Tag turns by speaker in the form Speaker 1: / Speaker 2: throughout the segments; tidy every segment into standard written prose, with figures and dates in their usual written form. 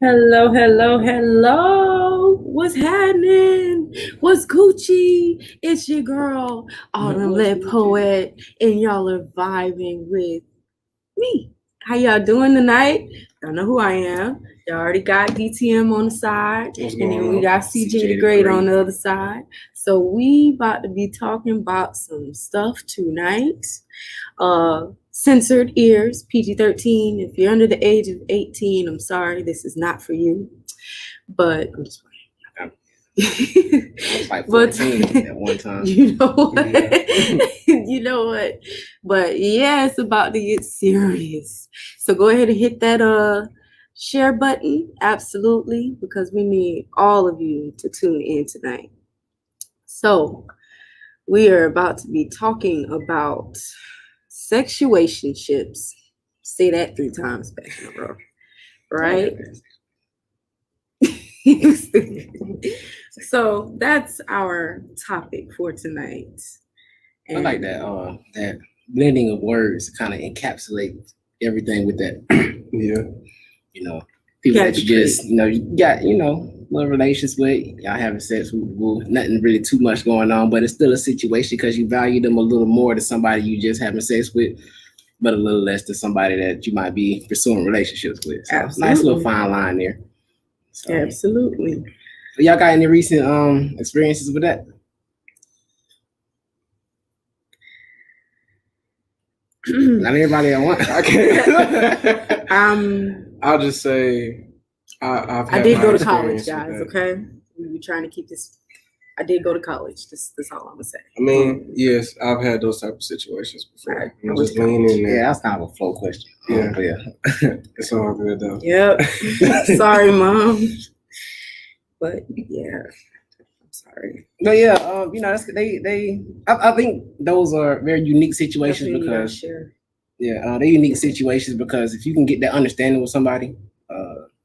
Speaker 1: Hello, hello, hello. What's happening? What's Gucci? It's your girl, Autumn Lit Poet, and y'all are vibing with me. How y'all doing tonight? Y'all know who I am. Y'all already got DTM on the side, and then we got CJ the Great on the other side. So we about to be talking about some stuff tonight. Censored ears, PG-13. If you're under the age of 18, I'm sorry, this is not for you. But I'm just
Speaker 2: I was like 14 at one time.
Speaker 1: You know what? You know what? But yeah, it's about to get serious. So go ahead and hit that share button, absolutely, because we need all of you to tune in tonight. So we are about to be talking about sexuationships. Say that 3 times back in a row, right? So that's our topic for tonight.
Speaker 2: And I like that that blending of words kind of encapsulates everything with that.
Speaker 3: Yeah.
Speaker 2: You know, people that you just, you got, little relations with, y'all having sex with, nothing really too much going on, but it's still a situation because you value them a little more to somebody you just having sex with, but a little less to somebody that you might be pursuing relationships with. So nice little fine line there. So,
Speaker 1: absolutely.
Speaker 2: Y'all got any recent experiences with that? Not everybody at once.
Speaker 3: I can't. I'll just say
Speaker 1: I did go to college, guys. Okay, we're trying to keep this. I did go to college. That's all I'm gonna say.
Speaker 3: I mean, yes, I've had those type of situations before. I'm just leaning in there.
Speaker 2: Yeah, that's kind of a flow question.
Speaker 3: Yeah,
Speaker 2: yeah.
Speaker 3: It's all good though.
Speaker 1: Yep. Sorry, Mom. But yeah, I'm sorry.
Speaker 2: But yeah, that's I think those are very unique situations because they're unique situations because if you can get that understanding with somebody,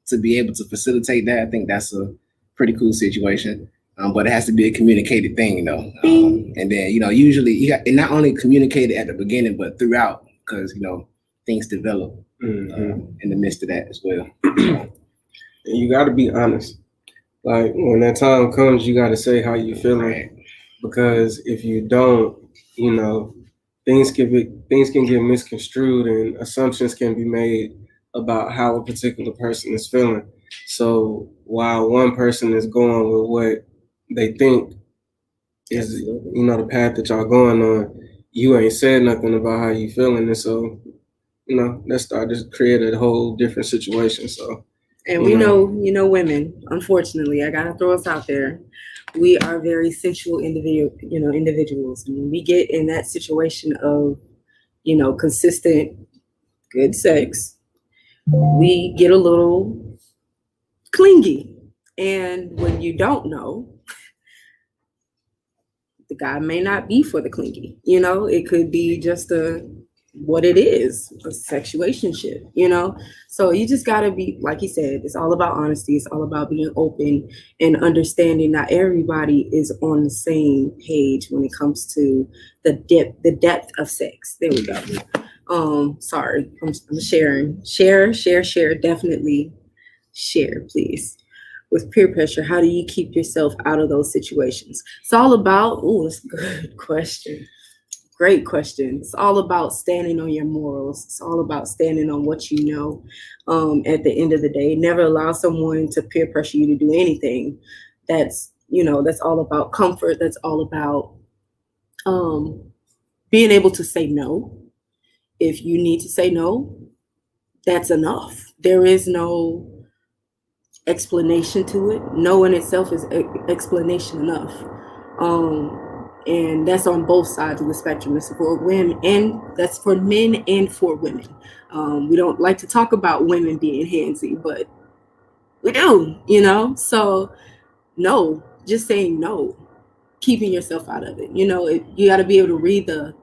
Speaker 2: to be able to facilitate that, I think that's a pretty cool situation. But it has to be a communicated thing, though. And then usually you got it not only communicated at the beginning, but throughout, because things develop in the midst of that as well.
Speaker 3: And you got to be honest. Like when that time comes, you got to say how you feeling, right. Because if you don't, things can get misconstrued and assumptions can be made about how a particular person is feeling. So while one person is going with what they think is, the path that y'all going on, you ain't said nothing about how you feeling, and so, that started to create a whole different situation. So.
Speaker 1: And we know, women, unfortunately, I gotta throw us out there. We are very sensual individuals. And when we get in that situation of, consistent good sex, we get a little clingy. And when you don't know, the guy may not be for the clingy. It could be just what it is, a sexuationship, So you just gotta be, like he said, it's all about honesty. It's all about being open and understanding not everybody is on the same page when it comes to the depth of sex. There we go. Sorry, I'm sharing. Share, definitely share, please. With peer pressure, how do you keep yourself out of those situations? It's all about, that's a good question. Great question. It's all about standing on your morals. It's all about standing on what you know. At the end of the day, never allow someone to peer pressure you to do anything. That's all about comfort. That's all about being able to say no. If you need to say no, that's enough. There is no explanation to it. No in itself is explanation enough. And that's on both sides of the spectrum. It's for women, and that's for men and for women. We don't like to talk about women being handsy, but we do, So no, just saying no, keeping yourself out of it. You got to be able to read the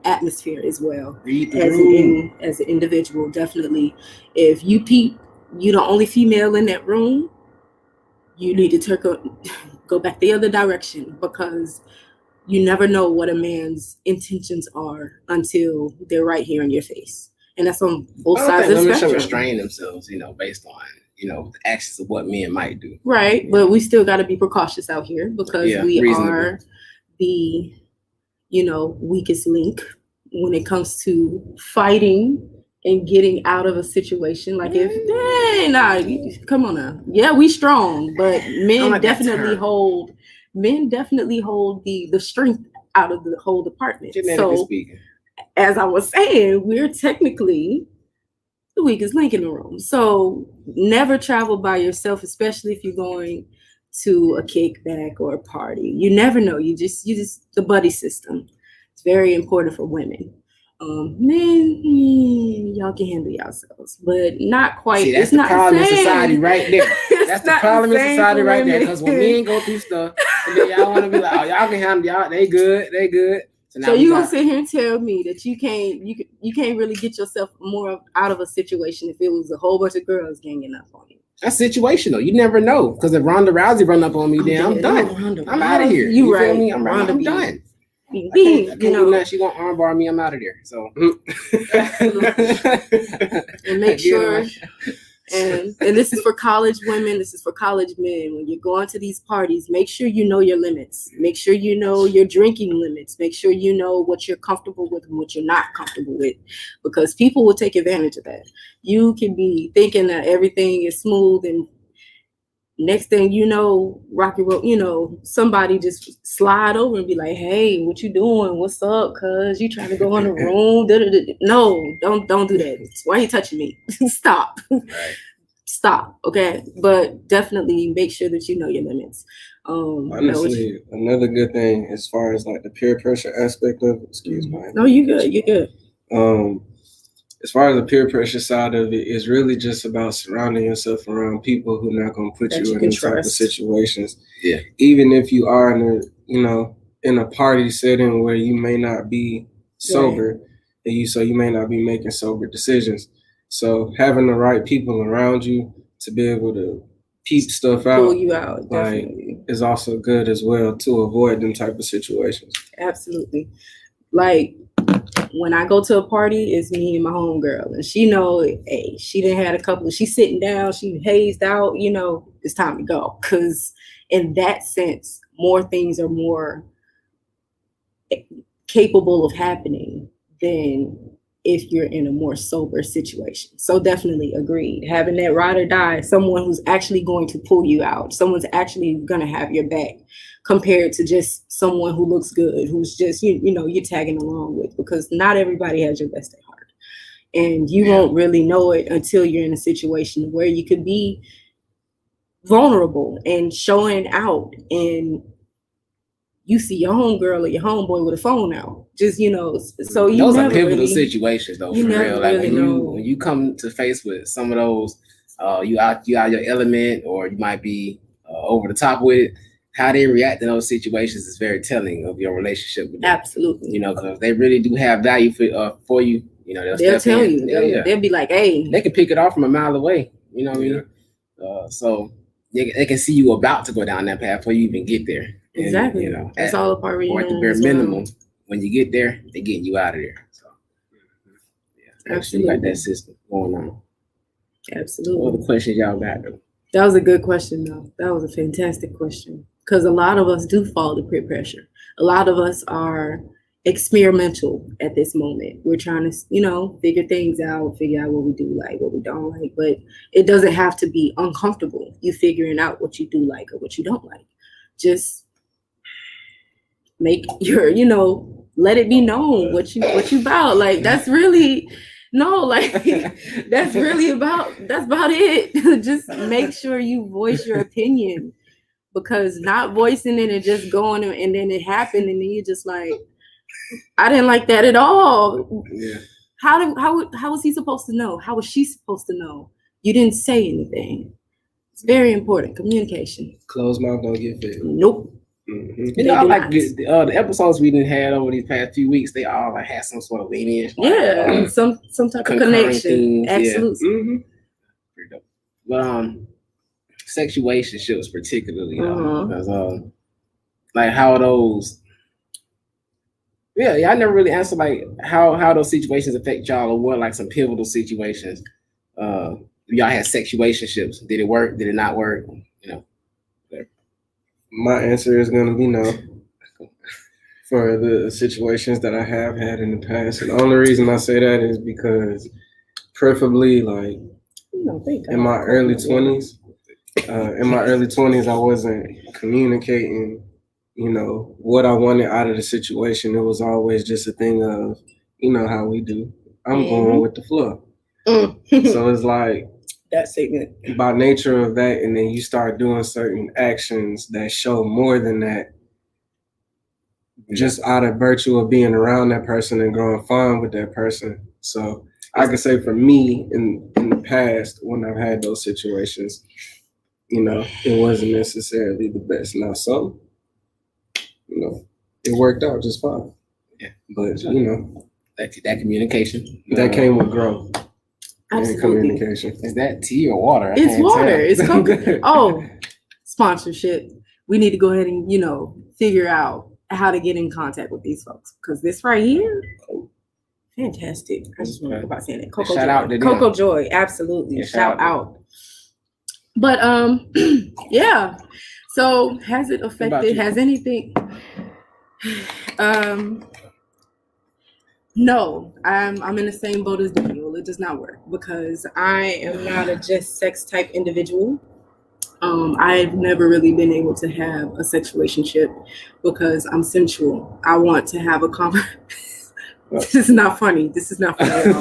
Speaker 1: atmosphere as well as an individual. Definitely, if you peep, you're the only female in that room, you need to go back the other direction, because you never know what a man's intentions are until they're right here in your face. And that's on both sides of the spectrum.
Speaker 2: Women should restrain themselves, based on, the actions of what men might do.
Speaker 1: Right, but we still got to be precautious out here because we are the, weakest link when it comes to fighting and getting out of a situation. Like come on now. Yeah, we strong, but men definitely hold the strength out of the whole department. So as I was saying, we're technically the weakest link in the room. So never travel by yourself, especially if you're going to a kickback or a party. You never know. You just the buddy system. It's very important for women. Men, y'all can handle yourselves, but not quite.
Speaker 2: See, that's the problem in society right there. That's the problem in society right there. Because when men go through stuff, and then y'all want to be like, oh, y'all can handle y'all. They good.
Speaker 1: So you gonna sit here and tell me that you can't really get yourself more out of a situation if it was a whole bunch of girls ganging up on you?
Speaker 2: That's situational. You never know. Because if Ronda Rousey run up on me, then I'm done. I'm out of here. You right? Feel me? I'm done. I can't do nothing. She gonna armbar me. I'm out of there. So
Speaker 1: and make sure. And this is for college women. This is for college men. When you're going to these parties, make sure you know your limits. Make sure you know your drinking limits. Make sure you know what you're comfortable with and what you're not comfortable with, because people will take advantage of that. You can be thinking that everything is smooth, and next thing you know, rocky road, somebody just slide over and be like, "Hey, what you doing? What's up? Cuz you trying to go in the room?" No, don't do that. Why are you touching me? Stop.
Speaker 2: Right.
Speaker 1: Stop. Okay. But definitely make sure that you know your limits.
Speaker 3: Honestly, another good thing as far as like the peer pressure aspect of it, excuse me.
Speaker 1: No, you good. You're good.
Speaker 3: As far as the peer pressure side of it, it's really just about surrounding yourself around people who are not going to put you in these type of situations.
Speaker 2: Yeah.
Speaker 3: Even if you are in a party setting where you may not be sober, and you may not be making sober decisions. So having the right people around you to be able to peep stuff out,
Speaker 1: pull you out, definitely,
Speaker 3: is also good as well to avoid them type of situations.
Speaker 1: Absolutely. Like, when I go to a party, it's me and my homegirl, and she know, hey, she done had a couple. She's sitting down, she hazed out. It's time to go. Because in that sense, more things are more capable of happening than if you're in a more sober situation. So definitely agreed. Having that ride or die, someone who's actually going to pull you out, someone's actually going to have your back, compared to just someone who looks good, who's just, you're tagging along with, because not everybody has your best at heart. And you won't really know it until you're in a situation where you could be vulnerable and showing out, and you see your homegirl or your homeboy with a phone out. Just, so you
Speaker 2: those
Speaker 1: never
Speaker 2: are pivotal
Speaker 1: really,
Speaker 2: situations though, for real. Like when you come to face with some of those, you out your element, or you might be over the top with it. How they react in those situations is very telling of your relationship with them.
Speaker 1: Absolutely.
Speaker 2: Because they really do have value for you. They'll
Speaker 1: tell you. They'll be like, hey.
Speaker 2: They can pick it off from a mile away. You know what I mean? So they can see you about to go down that path before you even get there.
Speaker 1: Exactly. And, that's all a part of
Speaker 2: or at the bare minimum, when you get there, they're getting you out of there. So absolutely, got that system going on.
Speaker 1: Absolutely.
Speaker 2: What other questions y'all got though?
Speaker 1: That was a good question though. That was a fantastic question. Because a lot of us do fall to peer pressure. A lot of us are experimental at this moment. We're trying to, figure things out, figure out what we do like, what we don't like. But it doesn't have to be uncomfortable. You figuring out what you do like or what you don't like. Just make your, let it be known what you about. Like, that's really, that's about it. Just make sure you voice your opinion. Because not voicing it and just going and then it happened and then you're just like, I didn't like that at all.
Speaker 3: Yeah.
Speaker 1: How was he supposed to know? How was she supposed to know? You didn't say anything. It's very important. Communication.
Speaker 3: Closed mouth don't get fed.
Speaker 1: Nope.
Speaker 2: Mm-hmm. I like the episodes we didn't had over these past few weeks. They all like had some sort of lineage.
Speaker 1: Some type of connection.
Speaker 2: Things,
Speaker 1: absolutely.
Speaker 3: Yeah. Mm-hmm.
Speaker 2: But sexuationships particularly, because like how those, I never really answered like how those situations affect y'all, or what like some pivotal situations y'all had sexuationships. Did it work? Did it not work? You know.
Speaker 3: My answer is gonna be no. For the situations that I have had in the past, and the only reason I say that is because, preferably, like in my early 20s, I wasn't communicating, you know, what I wanted out of the situation. It was always just a thing of, you know, how we do. I'm going with the flow. So it's like
Speaker 1: that statement
Speaker 3: by nature of that, and then you start doing certain actions that show more than that. Just out of virtue of being around that person and growing fond with that person. So I can say for me in the past, when I've had those situations, you know, it wasn't necessarily the best. Now some, you know, it worked out just fine.
Speaker 2: Yeah.
Speaker 3: But you know,
Speaker 2: that communication.
Speaker 3: That came with growth. And communication.
Speaker 2: Is that tea or water?
Speaker 1: It's water. It's coconut. Oh, sponsorship. We need to go ahead and, you know, figure out how to get in contact with these folks, because this right here, fantastic. I just want to go about saying it. Coco
Speaker 2: shout
Speaker 1: Joy.
Speaker 2: Out to
Speaker 1: Coco Joy, absolutely. Yeah, shout out. But yeah. So has it affected? Has anything? No, I'm in the same boat as Daniel. It does not work because I am not a just sex type individual. I've never really been able to have a sexuationship because I'm sensual. I want to have a conversation. This is not funny. This is not funny at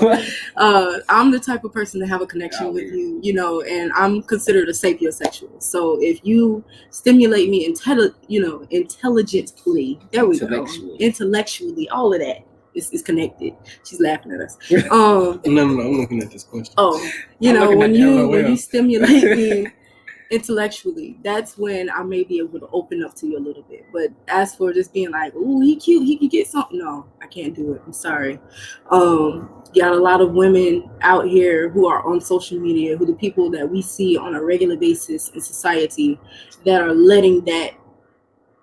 Speaker 1: all. I'm the type of person to have a connection with you, you know, and I'm considered a sapiosexual. So if you stimulate me intelligently, there we go. Intellectually, all of that is connected. She's laughing at us.
Speaker 3: No, I'm looking at this question.
Speaker 1: Oh, you know, when you stimulate me intellectually, that's when I may be able to open up to you a little bit. But as for just being like, oh, he cute, he can get something, no, I can't do it. I'm sorry. Got a lot of women out here who are on social media, who the people that we see on a regular basis in society that are letting that,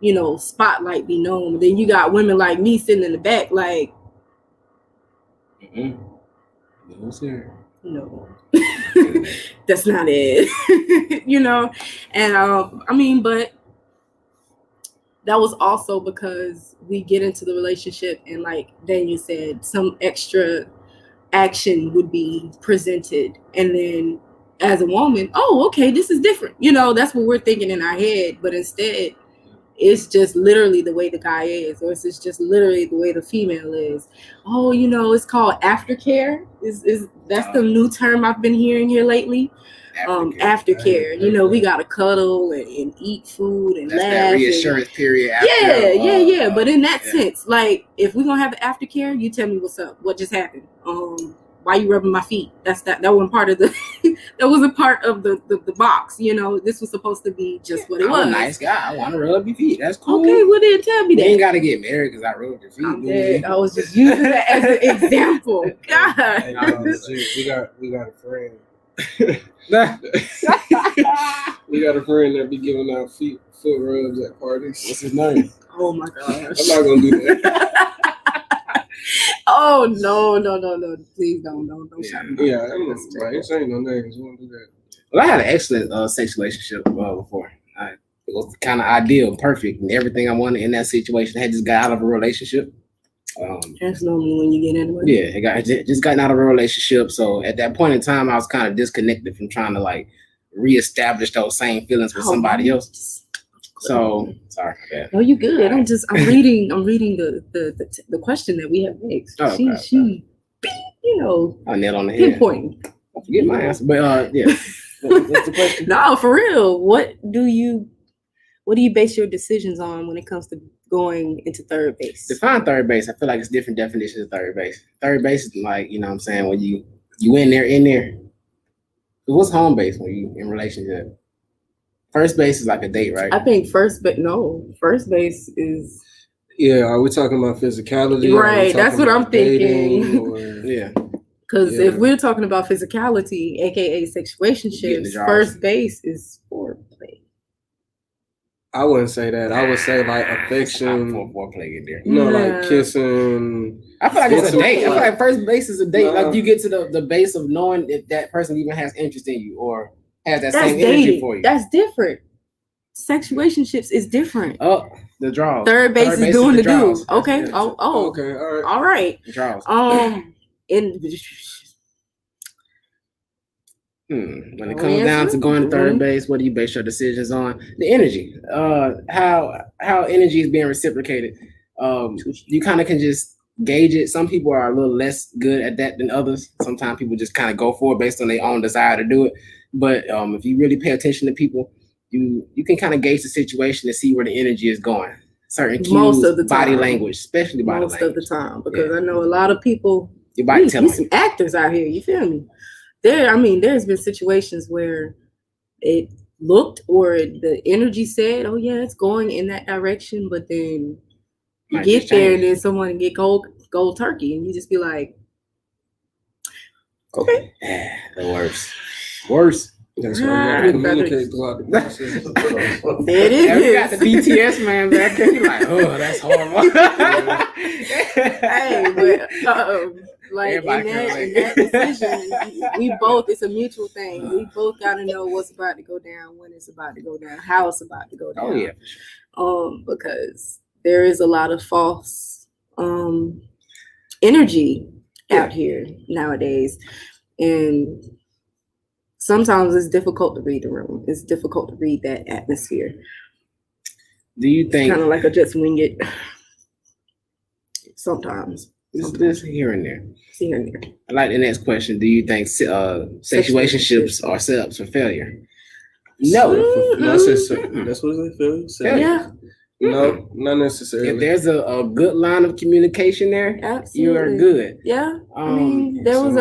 Speaker 1: you know, spotlight be known. Then you got women like me sitting in the back like,
Speaker 2: no, sir.
Speaker 1: No. That's not it. You know, and I mean, but that was also because we get into the relationship and, like Daniel said, some extra action would be presented, and then as a woman, oh, okay, this is different, you know, that's what we're thinking in our head. But instead it's just literally the way the guy is, or it's just literally the way the female is. Oh, you know, it's called aftercare. That's the new term I've been hearing here lately. Aftercare. You know, we gotta cuddle and eat food and
Speaker 2: that's
Speaker 1: laugh.
Speaker 2: That reassurance period.
Speaker 1: After, yeah. But in that sense, like, if we're gonna have an aftercare, you tell me what's up. What just happened? Why you rubbing my feet? That wasn't part of the that wasn't part of the box, you know. This was supposed to be just what it was.
Speaker 2: I'm a nice guy. I want to rub your feet. That's cool.
Speaker 1: Okay, well then tell me that.
Speaker 2: You ain't gotta get married because I rubbed your feet.
Speaker 1: I was just using that as an example. God.
Speaker 3: We got a friend. We got a friend that be giving out foot rubs at parties.
Speaker 2: What's his name?
Speaker 1: Oh my gosh.
Speaker 3: I'm not gonna do that.
Speaker 1: Oh no! Please don't shout me.
Speaker 3: Yeah, it's ain't no names. You won't do that.
Speaker 2: Well, I had an excellent sex relationship before. It was kind of ideal, perfect, and everything I wanted in that situation. I had just got out of a relationship.
Speaker 1: That's normally when you get into it.
Speaker 2: Yeah, I just gotten out of a relationship. So at that point in time, I was kind of disconnected from trying to like reestablish those same feelings with somebody else. So sorry. Okay.
Speaker 1: No, you good. I'm reading the question that we have next.
Speaker 2: Oh,
Speaker 1: she you know,
Speaker 2: a nail on the head.
Speaker 1: Pinpoint.
Speaker 2: I forget my answer, but yeah. What's the question?
Speaker 1: No, for real. What do you base your decisions on when it comes to going into third base?
Speaker 2: Define third base. I feel like it's different definitions of third base. Third base is like, you know what I'm saying, when you in there. What's home base when you in relationship? First base is like a date, right?
Speaker 1: I think first base is.
Speaker 3: Yeah, are we talking about physicality?
Speaker 1: Right, that's what I'm thinking.
Speaker 2: Yeah.
Speaker 1: Because if we're talking about physicality, aka situationships, first base is foreplay.
Speaker 3: I wouldn't say that. I would say like affection.
Speaker 2: Foreplay in there.
Speaker 3: You know, like kissing.
Speaker 2: I feel like it's a date. I feel like first base is a date.
Speaker 3: Nah.
Speaker 2: Like you get to the base of knowing if that person even has interest in you or has that same energy for you.
Speaker 1: That's different. Sexuationships is different.
Speaker 2: Oh, the draws.
Speaker 1: Third base is doing the do. Okay.
Speaker 3: Okay.
Speaker 1: All right. All right.
Speaker 2: The draws. When it comes down to going to third base, what do you base your decisions on? The energy. How energy is being reciprocated. You kind of can just gauge it. Some people are a little less good at that than others. Sometimes people just kind of go for it based on their own desire to do it. But if you really pay attention to people, you can kind of gauge the situation and see where the energy is going. Certain cues, most of the time, body language, especially body language. Most of the
Speaker 1: time, because I know a lot of people.
Speaker 2: Your body telling
Speaker 1: some actors out here. You feel me? There's been situations where it looked or the energy said, "Oh yeah, it's going in that direction," but then you get there and then someone get cold turkey, and you just be like, "Okay,
Speaker 2: the worst."
Speaker 3: That's why you gotta communicate throughout the process.
Speaker 1: There it is.
Speaker 2: You got the BTS man back there. You're like, oh, that's horrible.
Speaker 1: Hey, but like in that decision, it's a mutual thing. We both gotta know what's about to go down, when it's about to go down, how it's about to go down.
Speaker 2: Oh yeah.
Speaker 1: Because there is a lot of false energy out here nowadays, and sometimes it's difficult to read the room. It's difficult to read that atmosphere.
Speaker 2: Do you think
Speaker 1: kind of like a just wing it? Sometimes.
Speaker 2: This here and there.
Speaker 1: Here and there.
Speaker 2: I like the next question. Do you think situationships are setups for failure? No.
Speaker 3: That's what they feel.
Speaker 1: Yeah.
Speaker 3: No, not necessarily.
Speaker 2: If there's a good line of communication there,
Speaker 1: absolutely,
Speaker 2: you are good.
Speaker 1: Yeah. There was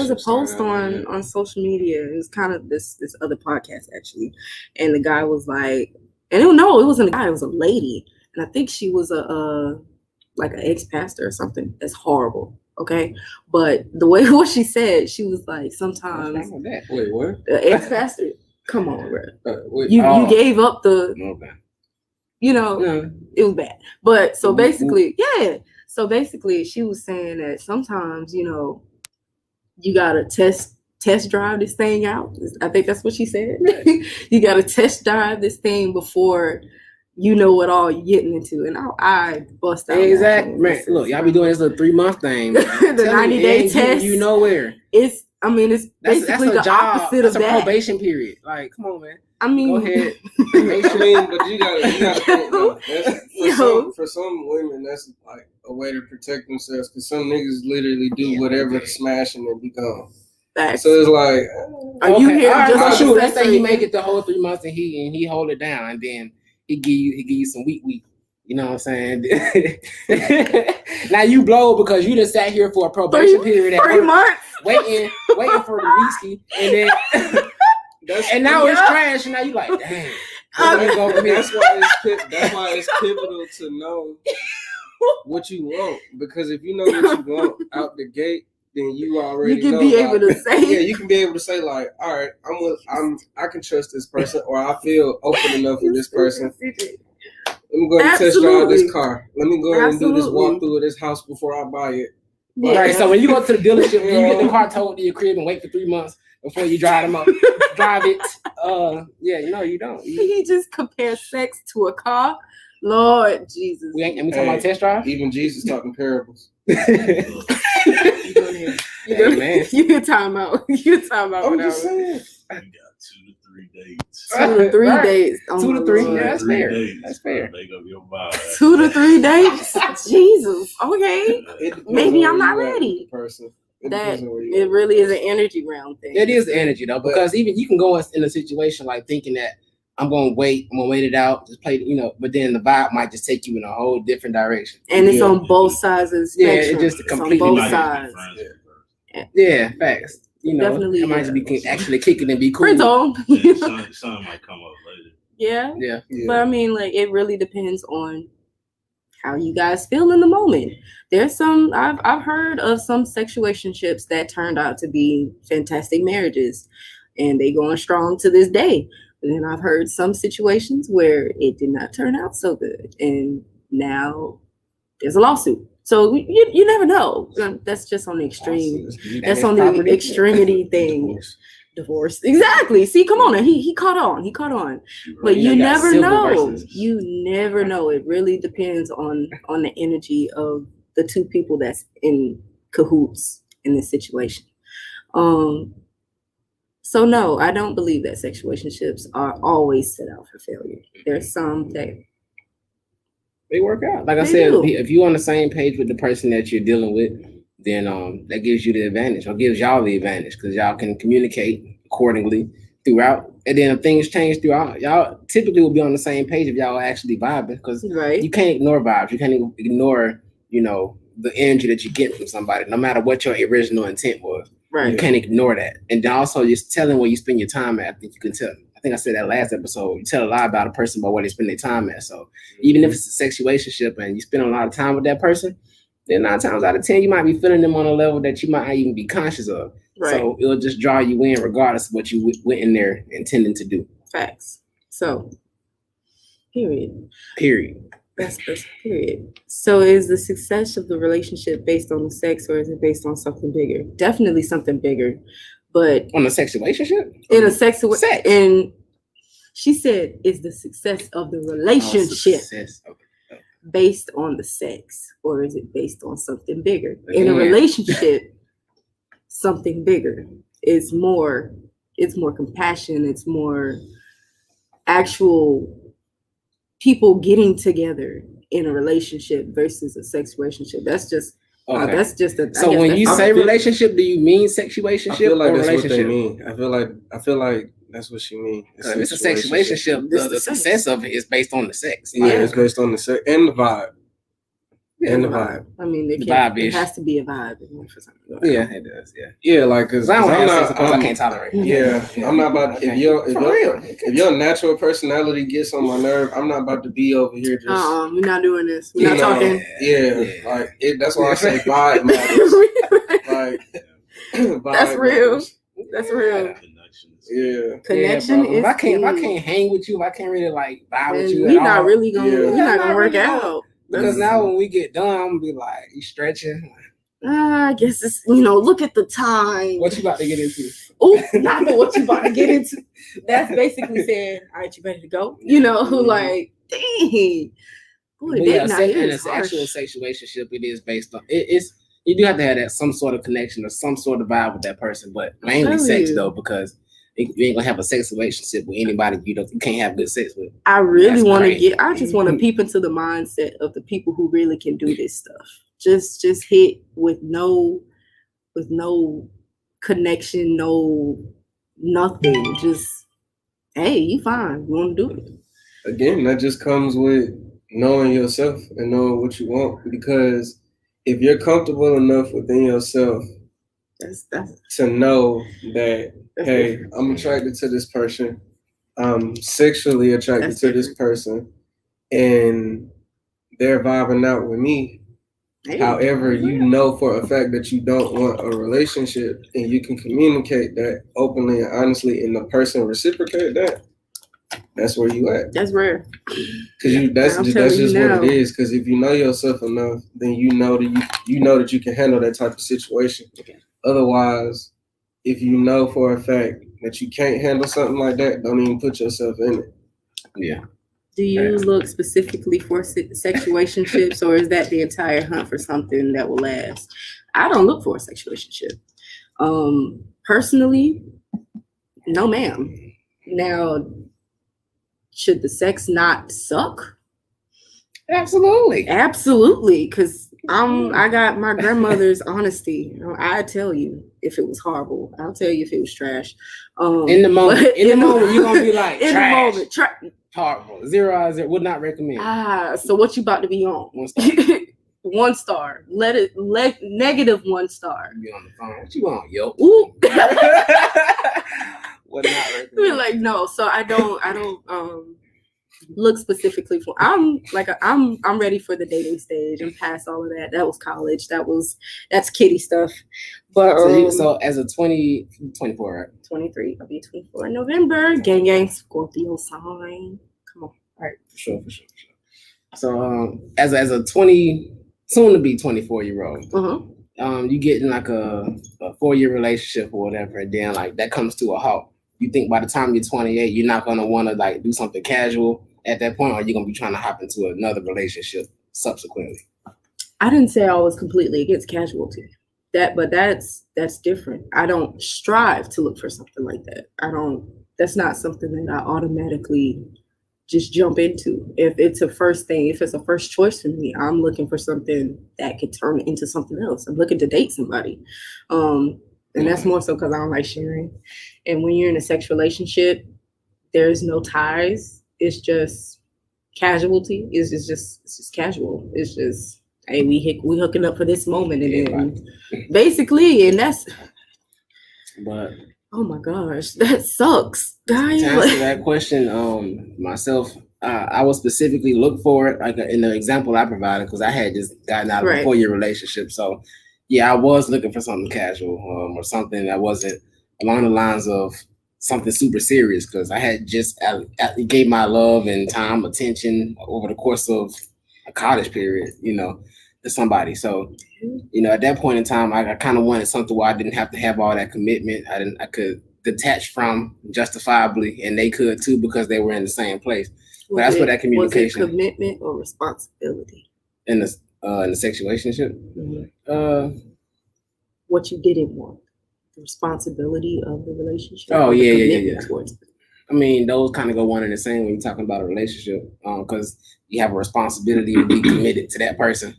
Speaker 1: a post on social media. It was kind of this other podcast actually, and the guy was like, and it wasn't a guy, it was a lady, and I think she was like an ex-pastor or something. That's horrible. Okay, but the way what she said, she was like, sometimes.
Speaker 3: Wait, what?
Speaker 1: Ex-pastor? Come on, bro. You gave up the.
Speaker 2: Okay.
Speaker 1: It was bad. But so basically, So basically, she was saying that sometimes, you gotta test drive this thing out. I think that's what she said. You gotta test drive this thing before you know what all you're getting into. And I bust out.
Speaker 2: Exactly. Man, look, y'all be doing this little 3-month thing.
Speaker 1: The 90-day test.
Speaker 2: You know where.
Speaker 1: It's basically the opposite of that.
Speaker 2: That's a probation period. Like, come on, man.
Speaker 1: I mean,
Speaker 2: go ahead.
Speaker 3: But you gotta think, for some women, that's like a way to protect themselves, because some niggas literally do whatever to smash and then be gone. So it's like,
Speaker 1: are you here just
Speaker 2: sure? Let's say he make it the whole 3 months and he hold it down, and then he give you some weak. You know what I'm saying? Now you blow because you just sat here for a probation period.
Speaker 1: 3 months
Speaker 2: waiting for the whiskey, and then. And now it's trash, and now you like, dang.
Speaker 3: That's why it's pivotal to know what you want, because if you know what you want out the gate, then you already
Speaker 1: can be able to say.
Speaker 3: Yeah, you can be able to say like, all right, I can trust this person, or I feel open enough with this person. Let me go ahead and test drive this car. Let me go ahead and do this walkthrough of this house before I buy it.
Speaker 2: Yeah. Right. So when you go to the dealership, you get the car towed to your crib and wait for 3 months before you drive it. You don't.
Speaker 1: He just compares sex to a car. Lord Jesus.
Speaker 2: We talking about test drive?
Speaker 3: Even Jesus talking parables.
Speaker 1: You can time out.
Speaker 3: I'm just saying.
Speaker 4: I got 2 to 3 dates.
Speaker 1: 2 to 3 dates.
Speaker 2: 2 to 3. Yeah, that's fair. That's fair.
Speaker 4: Make up your mind.
Speaker 1: 2 to 3 dates. Jesus. Okay. Maybe I'm not ready. It really is an energy round thing.
Speaker 2: It is the energy though, because even you can go in a situation like thinking that I'm gonna wait it out, just play, but then the vibe might just take you in a whole different direction.
Speaker 1: And it's on both sides of the spectrum.
Speaker 2: Yeah, it's just a completely
Speaker 1: on both sides.
Speaker 2: Yeah, facts.
Speaker 1: Definitely.
Speaker 2: It might just be actually kicking and be cool.
Speaker 1: Friends on.
Speaker 4: Something might come up later.
Speaker 1: Yeah. But I mean, like, it really depends on how you guys feel in the moment. There's I've heard of some sexuationships that turned out to be fantastic marriages, and they going strong to this day. And then I've heard some situations where it did not turn out so good, and now there's a lawsuit. So you never know. That's just on the extreme. That's on the extremity thing. Divorce. Exactly. See, come on. He caught on. But you never know. You never know. It really depends on the energy of the two people that's in cahoots in this situation. So no, I don't believe that sexuationships are always set out for failure. There's some that
Speaker 2: they work out. Like I said, if you're on the same page with the person that you're dealing with, then that gives you the advantage, or gives y'all the advantage, because y'all can communicate accordingly throughout. And then if things change throughout, y'all typically will be on the same page if y'all are actually vibing, because you can't ignore vibes. You can't ignore, the energy that you get from somebody, no matter what your original intent was. Right. You can't ignore that. And then also just telling where you spend your time at. I think you can tell. I think I said that last episode. You tell a lot about a person by where they spend their time at. So even if it's a sexuationship and you spend a lot of time with that person, then 9 times out of 10, you might be feeling them on a level that you might not even be conscious of. Right. So it'll just draw you in regardless of what you went in there intending to do.
Speaker 1: Facts. So, period. That's period. So is the success of the relationship based on the sex, or is it based on something bigger? Definitely something bigger. But
Speaker 2: on a sexuationship?
Speaker 1: In a sex. And she said, is the success of the relationship based on the sex, or is it based on something bigger? In a relationship, something bigger is more. It's more compassion. It's more actual people getting together in a relationship versus a sexuationship. That's just
Speaker 2: So when you say relationship, do you mean sexuationship? I
Speaker 3: feel like that's what they mean. I feel like that's what she means.
Speaker 2: It's a sexuationship. The success of it is based on the sex.
Speaker 3: Yeah, it's based on the sex and the vibe.
Speaker 1: And the vibe. I mean, it has to be a vibe for something.
Speaker 2: Yeah, it does.
Speaker 3: Yeah, like because
Speaker 2: I can't tolerate.
Speaker 3: Yeah, I'm not about if your natural personality gets on my nerve, I'm not about to be over here just.
Speaker 1: We're not doing this. We're not talking.
Speaker 3: Like that's why I say vibe matters. Vibe
Speaker 1: that's real.
Speaker 3: Matters.
Speaker 1: That's real.
Speaker 3: Yeah.
Speaker 1: Connection is.
Speaker 2: If I can't hang with you, if I can't really like vibe with you,
Speaker 1: we're not really gonna. We're not gonna work out.
Speaker 2: Because now when we get done, I'm gonna be like, you stretching?
Speaker 1: I guess it's, look at the time.
Speaker 2: What you about to get into?
Speaker 1: Oh, not what you about to get into. That's basically saying, all right, you ready to go? Like, dang. Boy,
Speaker 2: and it's actual sexuationship. It is based on it's. You do have to have that some sort of connection or some sort of vibe with that person, but mainly sex though, because you ain't gonna have a sex relationship with anybody you can't have good sex with.
Speaker 1: I really want to I just want to peep into the mindset of the people who really can do this stuff. Just hit with no connection, no nothing. Just, hey, you fine. You want to do it.
Speaker 3: Again, that just comes with knowing yourself and knowing what you want. Because if you're comfortable enough within yourself to know that, hey, I'm attracted to this person, I'm sexually attracted to this person, and they're vibing out with me. However, you know for a fact that you don't want a relationship, and you can communicate that openly and honestly, and the person reciprocate that. That's where you at.
Speaker 1: That's rare.
Speaker 3: Because that's just what it is. Because if you know yourself enough, then you know that you can handle that type of situation. Okay. Otherwise, if you know for a fact that you can't handle something like that, don't even put yourself in it.
Speaker 2: Yeah.
Speaker 1: Do you look specifically for sexuationships, or is that the entire hunt for something that will last? I don't look for a sexuationship. Personally, no, ma'am. Now, should the sex not suck?
Speaker 2: Absolutely.
Speaker 1: Because I got my grandmother's honesty. I tell you if it was horrible. I'll tell you if it was trash.
Speaker 2: In the moment, you're gonna be like,
Speaker 1: in
Speaker 2: trash.
Speaker 1: The moment,
Speaker 2: horrible. 0 out of 0. Would not recommend.
Speaker 1: So what you about to be on?
Speaker 2: 1 star.
Speaker 1: 1 star. Negative 1 star.
Speaker 2: Be on the phone. What you want, yo?
Speaker 1: Ooh.
Speaker 2: Would not recommend.
Speaker 1: We're like, no. So I don't look specifically for. I'm ready for the dating stage. I'm past all of that. That was college. That's kiddie stuff. But
Speaker 2: so as a 24, right?
Speaker 1: 23. I'll be 24 in November. Gang, Scorpio sign. Come on. All right.
Speaker 2: For sure. So as a 27 soon to be 24-year-old.
Speaker 1: Uh-huh.
Speaker 2: You get in like a 4-year relationship or whatever, and then like that comes to a halt. You think by the time you're 28, you're not gonna want to like do something casual at that point, or you're gonna be trying to hop into another relationship subsequently.
Speaker 1: I didn't say I was completely against casualty. But that's different. I don't strive to look for something like that. That's not something that I automatically just jump into. If it's a first choice for me, I'm looking for something that could turn into something else. I'm looking to date somebody. And that's more so because I don't like sharing. And when you're in a sexual relationship, there's no ties. It's just casualty. It's just casual. It's just, hey, we hooking up for this moment, and then basically, and that's.
Speaker 2: But
Speaker 1: oh my gosh, that sucks, guys.
Speaker 2: To answer that question, myself, I would specifically look for it, like in the example I provided, because I had just gotten out of a 4-year relationship. So, yeah, I was looking for something casual, or something that wasn't along the lines of something super serious, because I had just gave my love and time, attention over the course of a college period, to somebody. So, at that point in time, I kind of wanted something where I didn't have to have all that commitment. I could detach from justifiably, and they could too, because they were in the same place. But that's where that communication.
Speaker 1: Was it commitment or responsibility?
Speaker 2: In the sexuationship?
Speaker 1: Mm-hmm. What you didn't want. The responsibility of the relationship.
Speaker 2: Oh, yeah. I mean, those kind of go one and the same when you're talking about a relationship, because you have a responsibility to be committed to that person.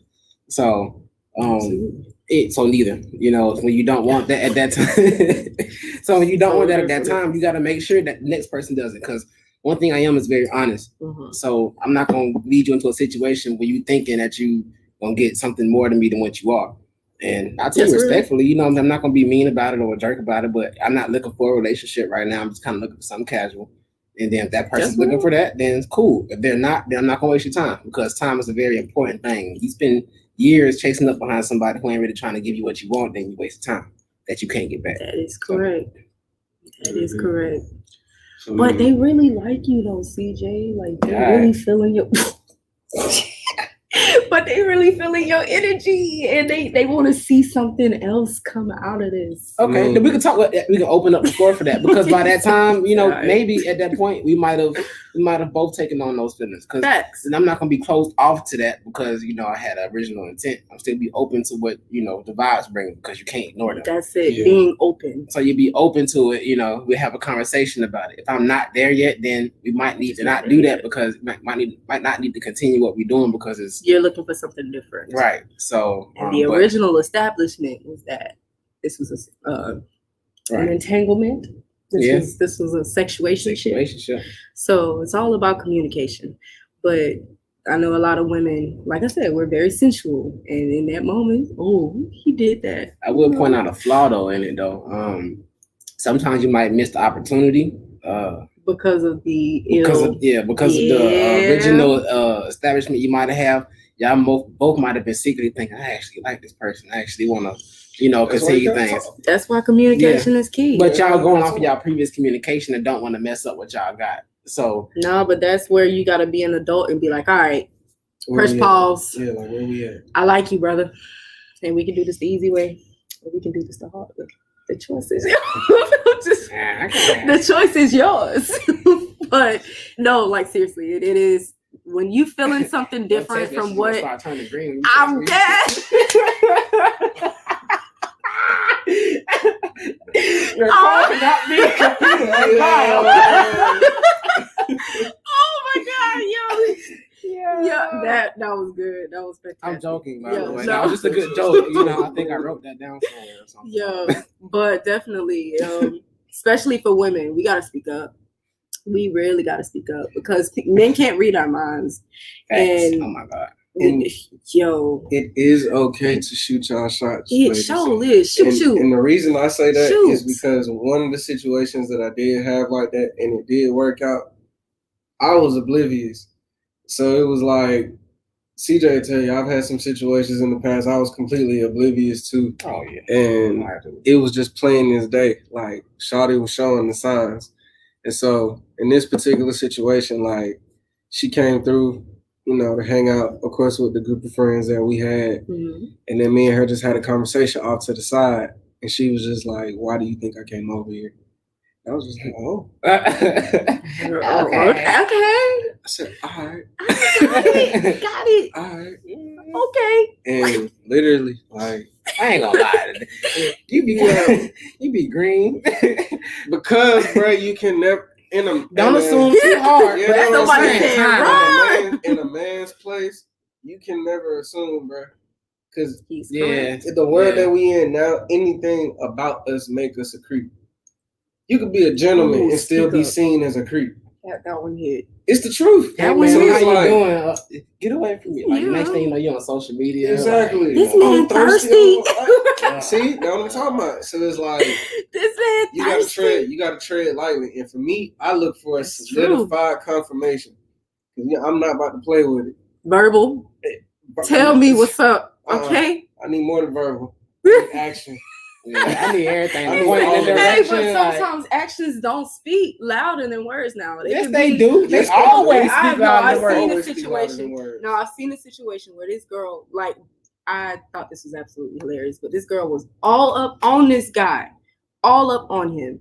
Speaker 2: So, so neither, when you don't want that at that time. So when you don't want that at that time, you got to make sure that the next person does it. Because one thing I am is very honest. Mm-hmm. So I'm not going to lead you into a situation where you thinking that you going to get something more than me than what you are. And I'll tell you respectfully, I'm not going to be mean about it or a jerk about it, but I'm not looking for a relationship right now. I'm just kind of looking for something casual. And then if that person's looking for that, then it's cool. If they're not, then I'm not going to waste your time, because time is a very important thing. You spend years chasing up behind somebody who ain't really trying to give you what you want, then you waste time that you can't get back.
Speaker 1: That is correct. That is correct. But they really like you though, CJ. Like they're really feeling your but they really feeling your energy, and they want to see something else come out of this.
Speaker 2: Okay, then we can talk. We can open up the floor for that, because by that time, maybe at that point we might have both taken on those feelings. Because I'm not gonna be closed off to that, because I had an original intent. I'm still be open to what the vibes bring, because you can't ignore them.
Speaker 1: That's it, being open.
Speaker 2: So you be open to it. We have a conversation about it. If I'm not there yet, then we might need to not do that, because we might not need to continue what we're doing, because you're
Speaker 1: looking for something different,
Speaker 2: right? So
Speaker 1: the original establishment was that this was an entanglement. This was a sexuationship. So it's all about communication. But I know a lot of women, like I said, we're very sensual, and in that moment, he did that.
Speaker 2: I will point out a flaw though in it though. Sometimes you might miss the opportunity.
Speaker 1: Because of the
Speaker 2: original establishment you might have. Y'all both might have been secretly thinking, I actually like this person. I actually want to, continue things.
Speaker 1: That's why communication is key.
Speaker 2: But y'all going off of y'all previous communication and don't want to mess up what y'all got. So
Speaker 1: no, but that's where you got to be an adult and be like, all right, press pause.
Speaker 3: Yeah, like where we at?
Speaker 1: I like you, brother, and we can do this the easy way, or we can do this the hard way. The choice is yours. The choice is yours. But no, like seriously, it is. When you feeling something different from what I'm dead. Oh my God, yo. Yeah, that was good. That was fantastic.
Speaker 2: I'm joking, by the way. That was just a good joke. I think I wrote that down somewhere or something.
Speaker 1: Yeah, but definitely, especially for women, we gotta speak up. We really gotta speak up, because men can't read our minds. And
Speaker 2: oh my God.
Speaker 3: It is okay to shoot y'all shots.
Speaker 1: It sure is. Shoot.
Speaker 3: And the reason I say that is because one of the situations that I did have like that, and it did work out, I was oblivious. So it was like, CJ tell you, I've had some situations in the past I was completely oblivious to.
Speaker 2: Oh yeah.
Speaker 3: And it was just plain as day. Like Shawty was showing the signs. And so in this particular situation, like she came through to hang out, of course, with the group of friends that we had. And then me and her just had a conversation off to the side. And she was just like, why do you think I came over here? I was just like, oh.
Speaker 1: Okay.
Speaker 3: I said, all right.
Speaker 1: Got it.
Speaker 3: All right.
Speaker 1: Okay.
Speaker 3: And literally, like,
Speaker 2: I ain't gonna lie. You be green.
Speaker 3: Because, bro, you can never,
Speaker 2: don't assume too hard.
Speaker 3: Yeah,
Speaker 1: that's what I'm saying. Right.
Speaker 3: In a man's place, you can never assume, bro. Because
Speaker 1: the
Speaker 3: world that we in now, anything about us make us a creep. You could be a gentleman and still be seen as a creep.
Speaker 1: That one hit.
Speaker 3: It's the truth.
Speaker 2: That one hit. How you doing? Get away from me. Like, next thing you know, you're on social media.
Speaker 3: Exactly.
Speaker 1: Like, this man thirsty.
Speaker 3: See, that's what I'm talking about. So it's like,
Speaker 1: this man thirsty.
Speaker 3: You gotta tread lightly. And for me, I look for a solidified confirmation. I'm not about to play with it.
Speaker 1: Verbal. Tell me what's up. Okay.
Speaker 3: I need more than verbal. Action.
Speaker 2: Yeah, I need everything.
Speaker 1: But sometimes actions don't speak louder than words now.
Speaker 2: They do. They always speak louder than words.
Speaker 1: I've seen a situation where this girl, like, I thought this was absolutely hilarious, but this girl was all up on this guy, all up on him,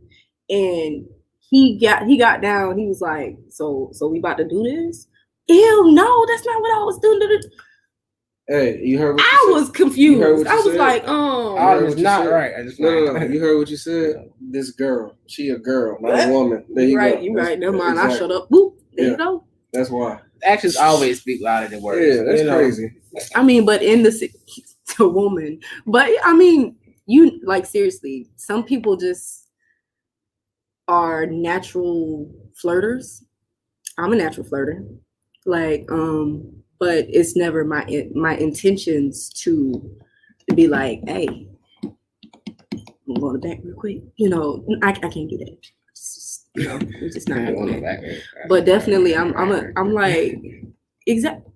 Speaker 1: and he got down. He was like, "So we about to do this?" Ew, no, that's not what I was doing.
Speaker 3: Hey, you heard what
Speaker 1: I was confused. I was like,
Speaker 2: I was not right.
Speaker 3: No. You heard what you said? This girl, she a girl, not a woman. There you go.
Speaker 1: You right. Never mind. Exactly. I shut up. Boop. There you go.
Speaker 3: That's why.
Speaker 2: Actions always speak louder than words.
Speaker 3: Yeah, that's crazy.
Speaker 1: I mean, but in the woman, but I mean, you like seriously, some people just are natural flirters. I'm a natural flirter. Like, but it's never my intentions to be like, hey, I'm going back real quick. I can't do that. It's just not doing that. But definitely, I'm like, exactly.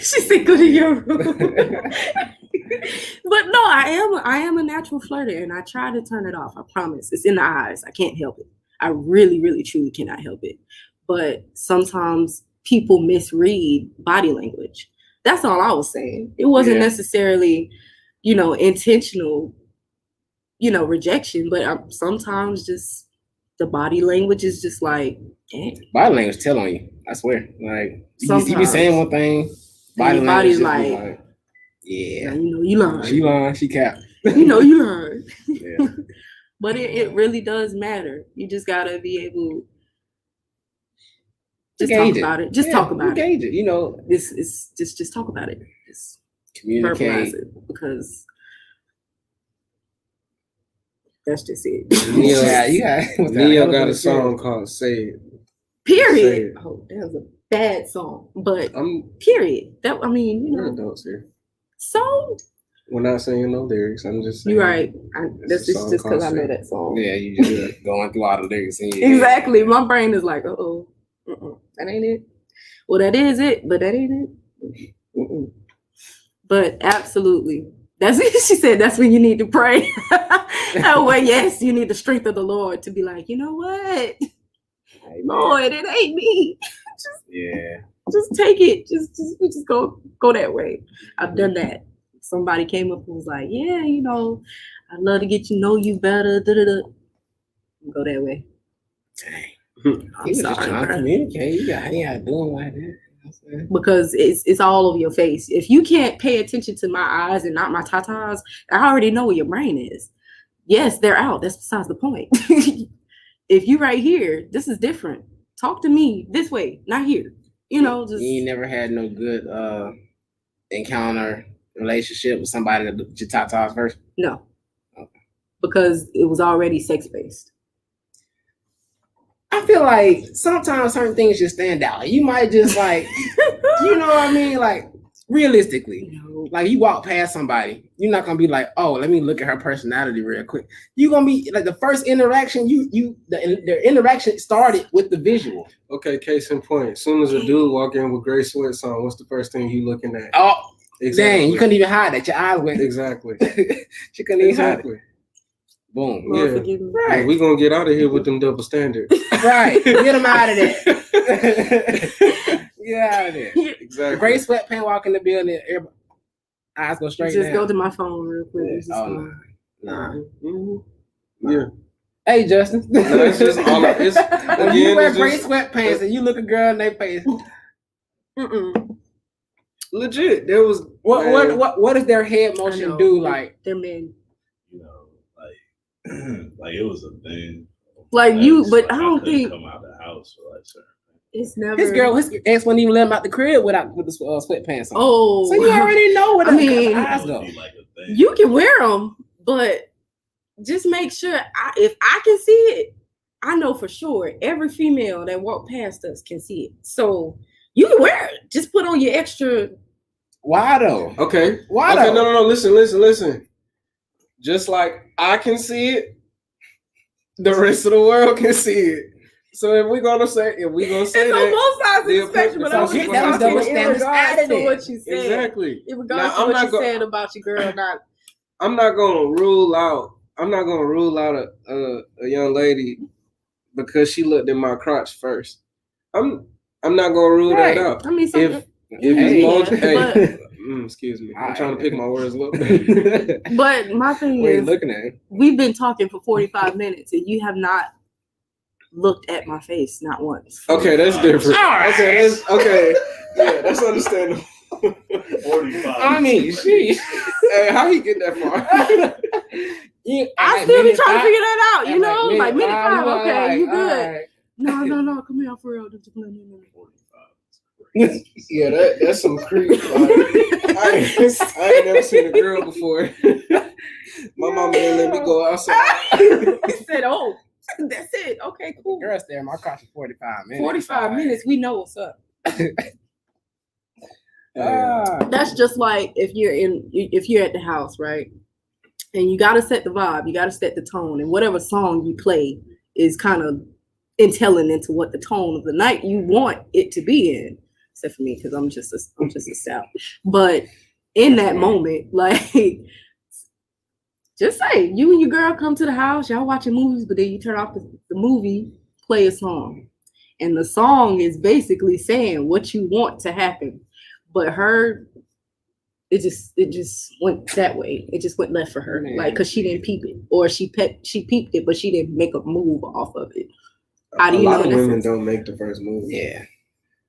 Speaker 1: She said, "Go to your room." But no, I am a natural flirter, and I try to turn it off. I promise. It's in the eyes. I can't help it. I really, really, truly cannot help it. But sometimes people misread body language. That's all I was saying. It wasn't necessarily, intentional, rejection, but sometimes just the body language is just like, dang.
Speaker 2: Body language tell on you. I swear. Like, you be saying one thing, body language like, yeah.
Speaker 1: You lying.
Speaker 2: She lying, she capped.
Speaker 1: You lying. Yeah. But it really does matter. You just gotta be able just talk about it. Just talk about
Speaker 2: it.
Speaker 1: It's just talk about it. Just
Speaker 2: communicate.
Speaker 1: Verbalize it, because that's just it.
Speaker 3: Neo got a song called "Say It."
Speaker 1: Period. Oh, that was a bad song, but period. That
Speaker 3: we're adults here.
Speaker 1: So
Speaker 3: we're not saying no lyrics. I'm just saying.
Speaker 1: You're right. That's just because I know that song.
Speaker 2: Yeah, you just going through all the lyrics.
Speaker 1: Exactly. My brain is like, that ain't it. Well, that is it, but that ain't it. But absolutely. She said that's when you need to pray. Oh, well, yes, you need the strength of the Lord to be like, you know what? Hey, Lord, it ain't me. Just take it. Just go that way. I've done that. Somebody came up and was like, yeah, I'd love to get to know you better. Go that way.
Speaker 2: Dang. I'm sorry, just trying to communicate. You got doing like that.
Speaker 1: Because it's all over your face. If you can't pay attention to my eyes and not my tatas, I already know where your brain is. Yes, they're out. That's besides the point. If you right here, this is different. Talk to me this way, not here. You
Speaker 2: ain't never had no good encounter relationship with somebody that looked at your tatas first?
Speaker 1: No. Okay. Because it was already sex-based.
Speaker 2: I feel like sometimes certain things just stand out. You might just like, you know what I mean? Like, realistically, like you walk past somebody, you're not gonna be like, oh, let me look at her personality real quick. You're gonna be like the first interaction. The interaction started with the visual.
Speaker 3: Okay, case in point. As soon as a dude walk in with gray sweats on, what's the first thing you looking at?
Speaker 2: Oh, exactly. Dang, you couldn't even hide that. Your eyes went
Speaker 3: exactly.
Speaker 2: She couldn't even hide it. Boom.
Speaker 3: Yeah. Right. Yeah, we gonna get out of here with them double standards.
Speaker 2: Right. Get them out of there. out of there.
Speaker 3: Exactly.
Speaker 2: Gray sweatpants walk in the building. Everybody, eyes go straight
Speaker 1: Just
Speaker 2: down.
Speaker 1: go to my phone real quick.
Speaker 2: Nah.
Speaker 3: Yeah.
Speaker 2: Hey, Justin.
Speaker 3: No, it's just all. It's
Speaker 2: when you
Speaker 3: again.
Speaker 2: wear
Speaker 3: It's
Speaker 2: gray
Speaker 3: just
Speaker 2: sweatpants and you look a girl in their face.
Speaker 3: legit. There was
Speaker 2: What does their head motion do? Like
Speaker 1: they're men.
Speaker 4: You know, like it was a thing.
Speaker 1: Like you, but I
Speaker 4: Like,
Speaker 1: don't
Speaker 4: couldn't
Speaker 1: think
Speaker 4: come out the house for like certain.
Speaker 1: it's never.
Speaker 2: his ex wouldn't even let him out the crib with the sweatpants on.
Speaker 1: Oh,
Speaker 2: so you already know what
Speaker 1: mean,
Speaker 2: eyes go.
Speaker 4: Like a thing.
Speaker 1: you can wear them, but just make sure if I can see it, I know for sure every female that walk past us can see it. So you can wear it. Just put on your extra.
Speaker 2: Why though?
Speaker 3: okay.
Speaker 2: Why
Speaker 3: Okay,
Speaker 2: though?
Speaker 3: no. Listen. Just like I can see it, the rest of the world can see it. So if we're gonna say
Speaker 1: It's
Speaker 3: that,
Speaker 1: on both sides of the spectrum, but I was
Speaker 2: so
Speaker 1: just
Speaker 2: that was double
Speaker 1: talking in
Speaker 2: standards
Speaker 1: regards
Speaker 2: added
Speaker 1: to
Speaker 2: in.
Speaker 1: what you said.
Speaker 3: exactly.
Speaker 1: In regards
Speaker 3: Now,
Speaker 1: to
Speaker 3: I'm
Speaker 1: what
Speaker 3: not
Speaker 1: you
Speaker 3: go-
Speaker 1: said about your girl not.
Speaker 3: I'm not gonna rule out. I'm not gonna rule out a young lady because she looked at my crotch first. I'm not gonna rule that out.
Speaker 1: I mean,
Speaker 3: If
Speaker 2: Hey,
Speaker 3: it's excuse me, I'm trying to pick my words a little bit.
Speaker 1: but my thing
Speaker 2: What are you
Speaker 1: is,
Speaker 2: looking at?
Speaker 1: we've been talking for 45 minutes and you have not looked at my face, not once.
Speaker 3: Okay, that's different.
Speaker 2: Alright.
Speaker 3: Okay, yeah, that's understandable.
Speaker 4: 45.
Speaker 2: I mean, she.
Speaker 3: Hey, how he get that far?
Speaker 1: I still be trying to figure that out, you know? Like minute 5,
Speaker 2: you
Speaker 1: okay,
Speaker 2: like,
Speaker 1: you good.
Speaker 2: alright.
Speaker 1: No, come here for real.
Speaker 3: Yeah, that's some creep. Like, I ain't never seen a girl before. My mama didn't let me go outside.
Speaker 1: He said, oh, that's it. Okay, cool.
Speaker 2: Girl, stare. My crotch is 45 minutes.
Speaker 1: 45 minutes, we know what's up.
Speaker 2: Ah.
Speaker 1: That's just like if you're at the house, right? And you gotta set the vibe, you gotta set the tone, and whatever song you play is kind of telling into what the tone of the night you want it to be in. Except for me, because I'm just a stout. But in that moment, like, just say you and your girl come to the house, y'all watching movies, but then you turn off the movie, play a song, and the song is basically saying what you want to happen. But it just went that way. It just went left for her, like, because she didn't peep it, or she peeped it, but she didn't make a move off of it. How do you know?
Speaker 3: A lot of women don't make the first move.
Speaker 2: Yeah.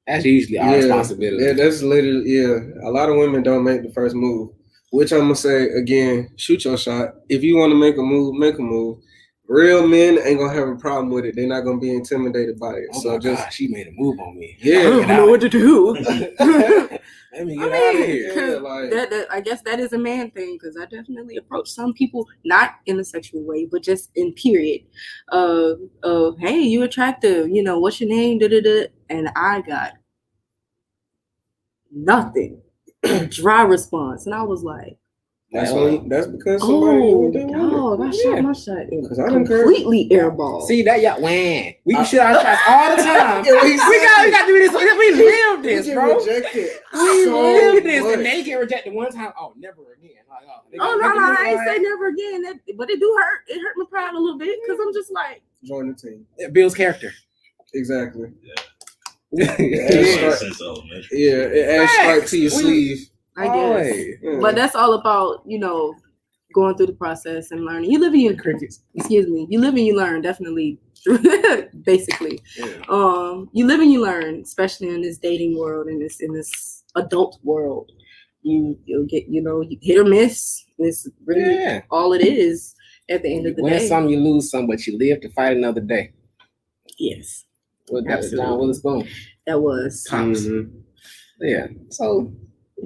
Speaker 2: That's usually our responsibility.
Speaker 3: Yeah, that's literally, a lot of women don't make the first move, which I'm going to say, again, shoot your shot. If you want to make a move, make a move. Real men ain't going to have a problem with it. They're not going to be intimidated by it.
Speaker 2: Oh, so just, she made a move on me.
Speaker 3: Yeah.
Speaker 1: I don't know what to do.
Speaker 2: Let me get out of here.
Speaker 3: Yeah, like,
Speaker 1: that I guess that is a man thing, because I definitely approach some people not in a sexual way, but just in period of hey, you attractive, you know, what's your name, and I got nothing. Dry response, and I was like,
Speaker 3: that's because somebody
Speaker 1: dog, I shot my shot in
Speaker 3: I don't
Speaker 1: completely airball.
Speaker 2: See that, y'all? When we can shoot our shots all the time.
Speaker 3: Yeah,
Speaker 2: we got to do this. We live this, bro.
Speaker 3: Rejected
Speaker 2: We
Speaker 3: so
Speaker 2: live this,
Speaker 3: much.
Speaker 2: and they get rejected one time. Oh, never again. Like,
Speaker 1: No, I ain't say never again. But it do hurt. It hurt my pride a little bit, because I'm just like,
Speaker 3: Join the team.
Speaker 2: It builds character.
Speaker 3: Exactly.
Speaker 2: Yeah.
Speaker 3: It adds strike to your sleeve.
Speaker 1: I guess.
Speaker 3: Yeah.
Speaker 1: But that's all about, you know, going through the process and learning. You live and you
Speaker 2: Crickets.
Speaker 1: excuse me. You live and you learn, definitely. Basically.
Speaker 2: Yeah.
Speaker 1: You live and you learn, especially in this dating world, in this adult world. You'll get, you know, you hit or miss. It's really all it is at the end of the
Speaker 2: Win
Speaker 1: day.
Speaker 2: some, you lose some, but you live to fight another day.
Speaker 1: Yes.
Speaker 2: Well, that was John Witherspoon.
Speaker 1: That was.
Speaker 3: Mm-hmm.
Speaker 2: Yeah. So,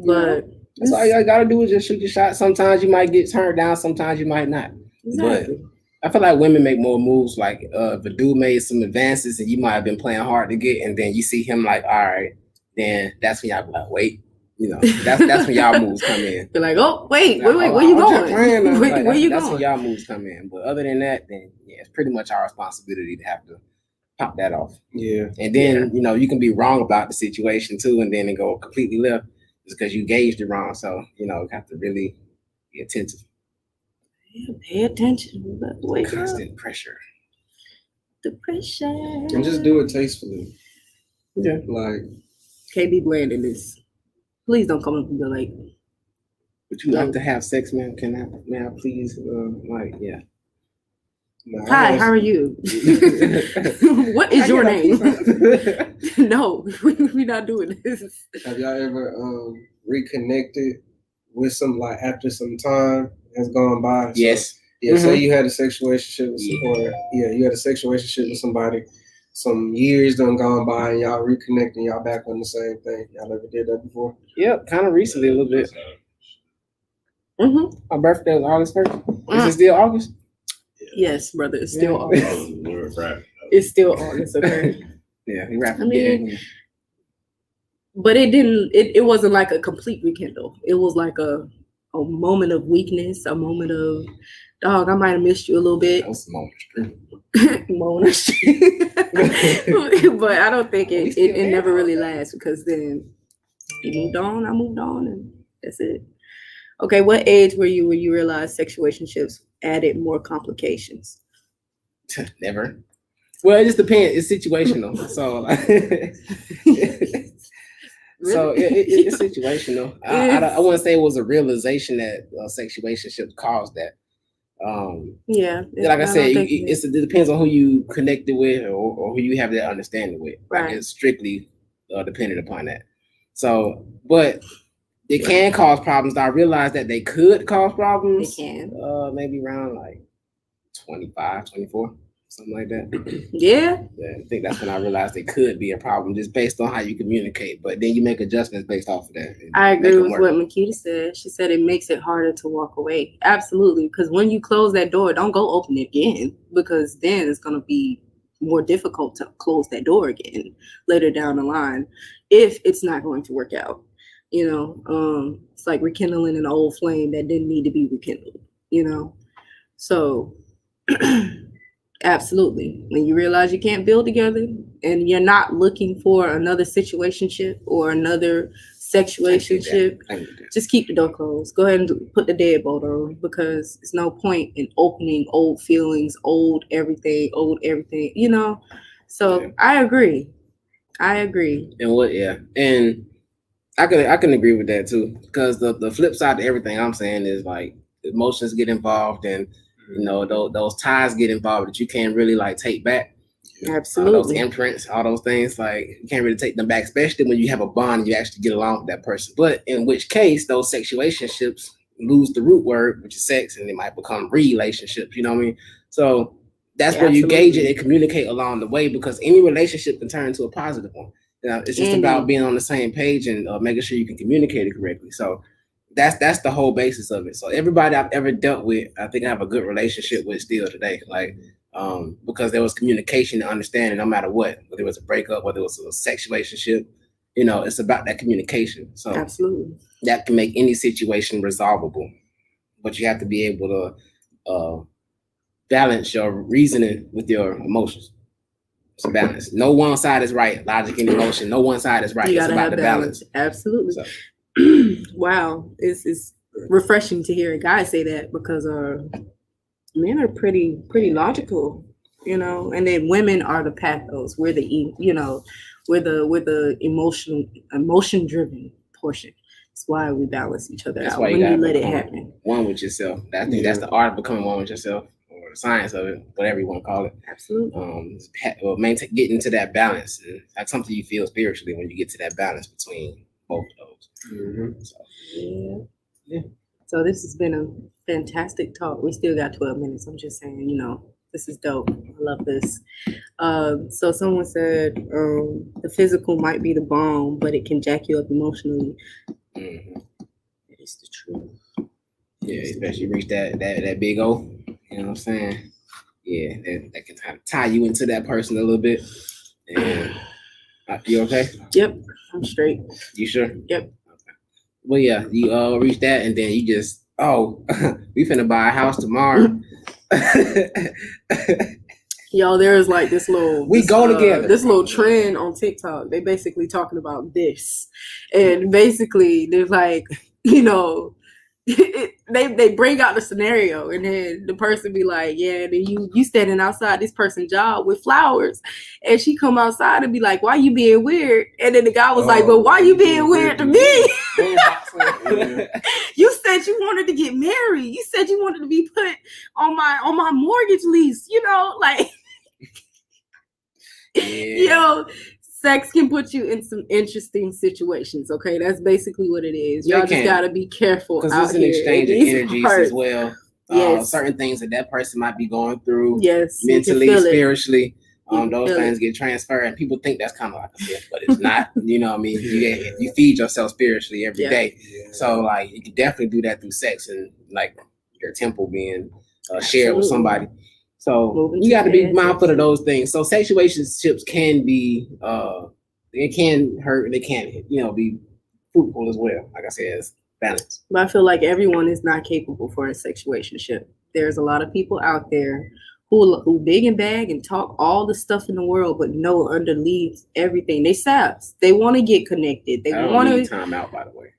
Speaker 1: but
Speaker 2: that's all you gotta do is just shoot your shot. Sometimes you might get turned down, sometimes you might not.
Speaker 1: exactly.
Speaker 2: But I feel like women make more moves. Like if a dude made some advances and you might have been playing hard to get, and then you see him like, all right, then that's when y'all be like, wait. You know, that's when y'all moves come in.
Speaker 1: They're like, oh, wait, where you going? Where you
Speaker 2: That's
Speaker 1: going?
Speaker 2: when y'all moves come in. But other than that, then yeah, it's pretty much our responsibility to have to pop that off.
Speaker 3: Yeah.
Speaker 2: And then, you know, you can be wrong about the situation too, and then it go completely left just because you gauged it wrong. So, you know, you have to really be attentive.
Speaker 1: Yeah, pay attention. Wake up.
Speaker 2: Constant pressure.
Speaker 1: The pressure.
Speaker 3: And just do it tastefully.
Speaker 2: Yeah.
Speaker 3: Like,
Speaker 1: KB Bland in this. Please don't come up and be like.
Speaker 2: Would you like to have sex, man? May I please? Yeah.
Speaker 1: Hi, how are you? What is your name? No, we're not doing this.
Speaker 3: Have y'all ever reconnected with some, like, after some time has gone by?
Speaker 2: Yes.
Speaker 3: Yeah, say you had a sexual relationship with you had a sexual relationship with somebody, some years done gone by, and y'all reconnecting, y'all back on the same thing. Y'all ever did that before?
Speaker 2: Yep, kind of recently a little bit.
Speaker 1: Mm-hmm.
Speaker 2: My birthday was August 1st. Is it still August?
Speaker 1: Yes, brother, it's still August.
Speaker 4: Right.
Speaker 1: It's still August, okay?
Speaker 2: Yeah, he rapping.
Speaker 1: I mean, but it wasn't like a complete rekindle. It was like a moment of weakness, a moment of, dog, I might have missed you a little bit.
Speaker 2: That was a moment of
Speaker 1: street. But I don't think it never really lasts, because then you moved on, I moved on, and that's it. Okay, what age were you when you realized sexuationships added more complications?
Speaker 2: Never. Well, it just depends. It's situational. So, so it's situational. I wouldn't say it was a realization that sexuationships caused that.
Speaker 1: Yeah.
Speaker 2: Like I said, it depends on who you connected with or who you have that understanding with.
Speaker 1: Right.
Speaker 2: Like, it's strictly dependent upon that. So, but they can cause problems. I realized that they could cause problems.
Speaker 1: They can.
Speaker 2: Maybe around like 25, 24, something like that.
Speaker 1: Yeah.
Speaker 2: I think that's when I realized they could be a problem, just based on how you communicate. But then you make adjustments based off of that.
Speaker 1: I agree with what Makita said. She said it makes it harder to walk away. Absolutely. Because when you close that door, don't go open it again, because then it's going to be more difficult to close that door again later down the line if it's not going to work out. You know, it's like rekindling an old flame that didn't need to be rekindled, you know? So absolutely. When you realize you can't build together and you're not looking for another situationship or another sexuationship, just keep the door closed. Go ahead and put the deadbolt on, because there's no point in opening old feelings, old everything, you know? So yeah. I agree.
Speaker 2: And and I can agree with that too, because the flip side to everything I'm saying is, like, emotions get involved, and you know those ties get involved that you can't really, like, take back.
Speaker 1: Absolutely.
Speaker 2: Those imprints, all those things, like, you can't really take them back, especially when you have a bond and you actually get along with that person. But in which case, those sexuationships lose the root word, which is sex, and they might become relationships. You know what I mean? So that's where you gauge it and communicate along the way, because any relationship can turn into a positive one. You know, it's just about being on the same page and making sure you can communicate it correctly. So that's the whole basis of it. So everybody I've ever dealt with, I think I have a good relationship with still today. Like, because there was communication and understanding, no matter what, whether it was a breakup, whether it was a sexuationship, you know, it's about that communication. So
Speaker 1: absolutely,
Speaker 2: that can make any situation resolvable, but you have to be able to balance your reasoning with your emotions. It's a balance. No one side is right. Logic and emotion. No one side is right.
Speaker 1: You
Speaker 2: it's about the balance.
Speaker 1: Absolutely. So. Wow, it's refreshing to hear a guy say that, because men are pretty logical, you know, and then women are the pathos. We're the we're the emotion driven portion. That's why we balance each other out. When you let it happen.
Speaker 2: One with yourself. I think that's the art of becoming one with yourself, or the science of it, whatever you want to call it.
Speaker 1: Absolutely.
Speaker 2: Getting to that balance. That's something you feel spiritually when you get to that balance between both of those.
Speaker 1: Mm-hmm. So, yeah. So this has been a fantastic talk. We still got 12 minutes. I'm just saying, you know, this is dope. I love this. So someone said the physical might be the bomb, but it can jack you up emotionally.
Speaker 2: Mm-hmm.
Speaker 1: That is the truth.
Speaker 2: Yeah, especially reach that big O. You know what I'm saying? Yeah, that can kind of tie you into that person a little bit. And you okay?
Speaker 1: Yep, I'm straight.
Speaker 2: You sure?
Speaker 1: Yep.
Speaker 2: Okay. Well, yeah, you reach that, and then you just, we finna buy a house tomorrow.
Speaker 1: Yo, there's like this little
Speaker 2: together.
Speaker 1: This little trend on TikTok. They basically talking about this, and basically they're like, you know, they bring out the scenario, and then the person be like, yeah, then you standing outside this person's job with flowers, and she come outside and be like, why you being weird? And then the guy was like, but why you being weird to me? You said you wanted to get married. You said you wanted to be put on my mortgage lease, like sex can put you in some interesting situations. Okay, that's basically what it is. Y'all just gotta be careful
Speaker 2: because it's an exchange of energies as well. Yes. Certain things that person might be going through, mentally, spiritually, those things get transferred, and people think that's kind of like a gift, but it's not. You know what I mean? You feed yourself spiritually every day, so like you can definitely do that through sex and like your temple being shared with somebody. So you got to be mindful of those things. So situationships can be, it can hurt, and they can, be fruitful as well. Like I said, it's balance.
Speaker 1: But I feel like everyone is not capable for a situationship. There's a lot of people out there who big and bag and talk all the stuff in the world, but know underneath everything. They saps. They want to get connected. They want to
Speaker 2: time out, by the way.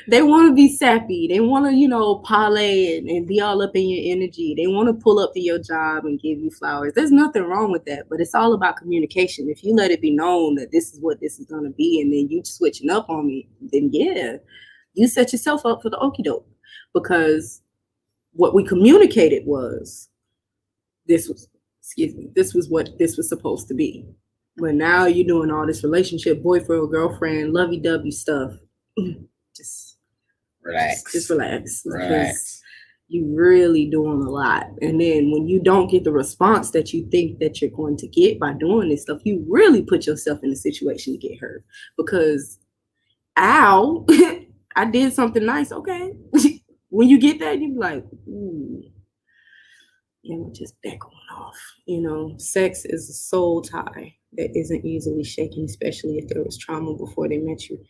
Speaker 1: They want to be sappy. They want to, parlay and be all up in your energy. They want to pull up to your job and give you flowers. There's nothing wrong with that, but it's all about communication. If you let it be known that this is what this is going to be, and then you switching up on me, then you set yourself up for the okie doke. Because what we communicated was this was what this was supposed to be. But now you're doing all this relationship, boyfriend, girlfriend, lovey-dovey stuff. Just
Speaker 2: relax.
Speaker 1: Just relax. Because you really doing a lot. And then when you don't get the response that you think that you're going to get by doing this stuff, you really put yourself in a situation to get hurt. Because, ow, I did something nice. Okay. When you get that, you be like, ooh. And just back on off. Sex is a soul tie that isn't easily shaken, especially if there was trauma before they met you.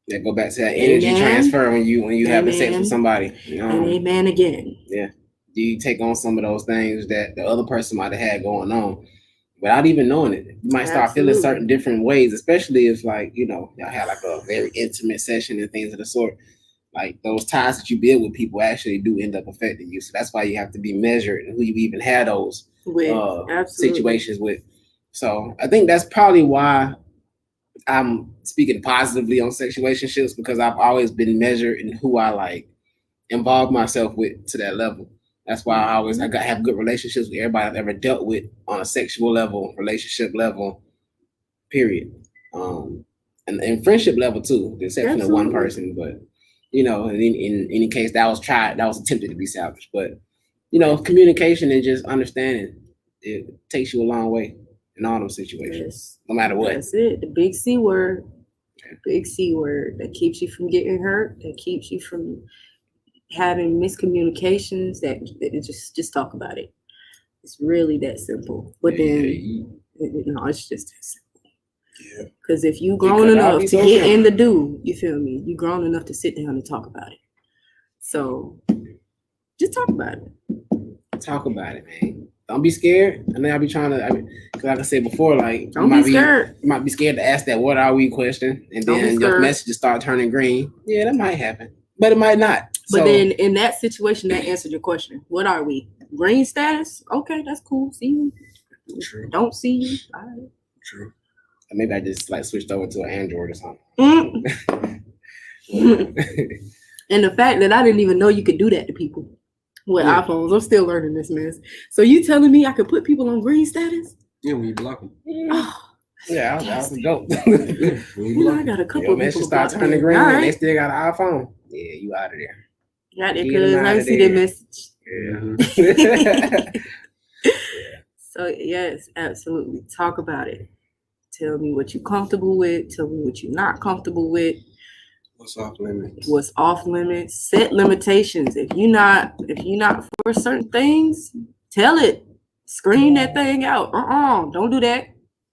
Speaker 2: Yeah, go back to that energy transfer when you having sex with somebody.
Speaker 1: And amen again.
Speaker 2: Yeah. Do you take on some of those things that the other person might have had going on without even knowing it? You might start feeling certain different ways, especially if y'all had like a very intimate session and things of the sort. Like those ties that you build with people actually do end up affecting you. So that's why you have to be measured in who you even had those situations with. So I think that's probably why I'm speaking positively on situationships, because I've always been measured in who I involve myself with to that level. That's why I have good relationships with everybody I've ever dealt with on a sexual level, relationship level, period. And friendship level too, the exception of one person, but in any case that was attempted to be salvaged. But communication and just understanding, it takes you a long way in all those situations, no matter what.
Speaker 1: That's it. The big C word. Big C word that keeps you from getting hurt, that keeps you from having miscommunications, that just talk about it. It's really that simple. But it's just that simple. Yeah. Because if you grown enough to get in the do, you feel me? You grown enough to sit down and talk about it. So just talk about it.
Speaker 2: Talk about it, man. Don't be scared. And then I'll be trying to, because like I said before,
Speaker 1: don't be scared.
Speaker 2: You might be scared to ask that "what are we" question, and then your messages start turning green. Yeah, that might happen, but it might not.
Speaker 1: But then in that situation, that answered your question. What are we? Green status? Okay, that's cool. See you.
Speaker 2: True.
Speaker 1: Don't see you. All right.
Speaker 2: True. Or maybe I just switched over to an Android or something.
Speaker 1: And the fact that I didn't even know you could do that to people with iPhones. I'm still learning this mess. So you telling me I could put people on green status?
Speaker 3: Yeah, when you block them.
Speaker 1: Oh,
Speaker 2: yeah, I was dope.
Speaker 1: I got a couple of people.
Speaker 2: Start turning green, and they still got an iPhone. Yeah, you out of there.
Speaker 1: Got it, because I see that message. Yeah. So yes, absolutely. Talk about it. Tell me what you're comfortable with. Tell me what you're not comfortable with.
Speaker 3: What's off limits?
Speaker 1: What's off limits? Set limitations. If you're not for certain things, tell it. Scream that thing out. Don't do that.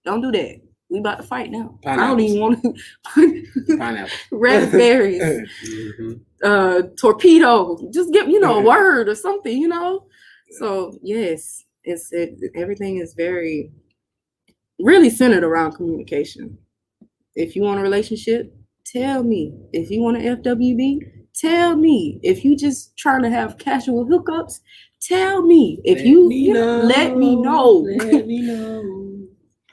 Speaker 1: Don't do that. We about to fight now. Pineapples. I don't even want to.
Speaker 2: Pineapple.
Speaker 1: Raspberries. Torpedo. Just give a word or something. So yes, everything is really centered around communication. If you want a relationship, tell me. If you want an FWB, tell me. If you just trying to have casual hookups, tell me. If let me know.
Speaker 2: Let me know.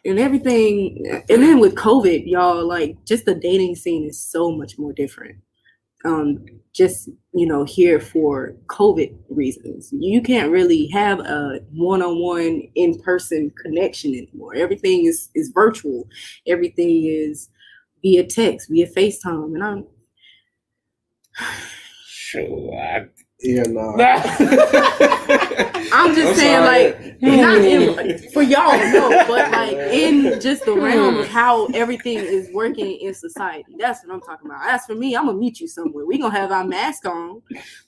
Speaker 1: And everything. And then with COVID, y'all, like, just the dating scene is so much more different. Just, here for COVID reasons. You can't really have a one-on-one in-person connection anymore. Everything is virtual. Everything is via text, via FaceTime. And I'm
Speaker 2: sure.
Speaker 1: I'm just saying, like, not for y'all, no, but like in just the realm of how everything is working in society. That's what I'm talking about. As for me, I'm gonna meet you somewhere. We gonna have our mask on,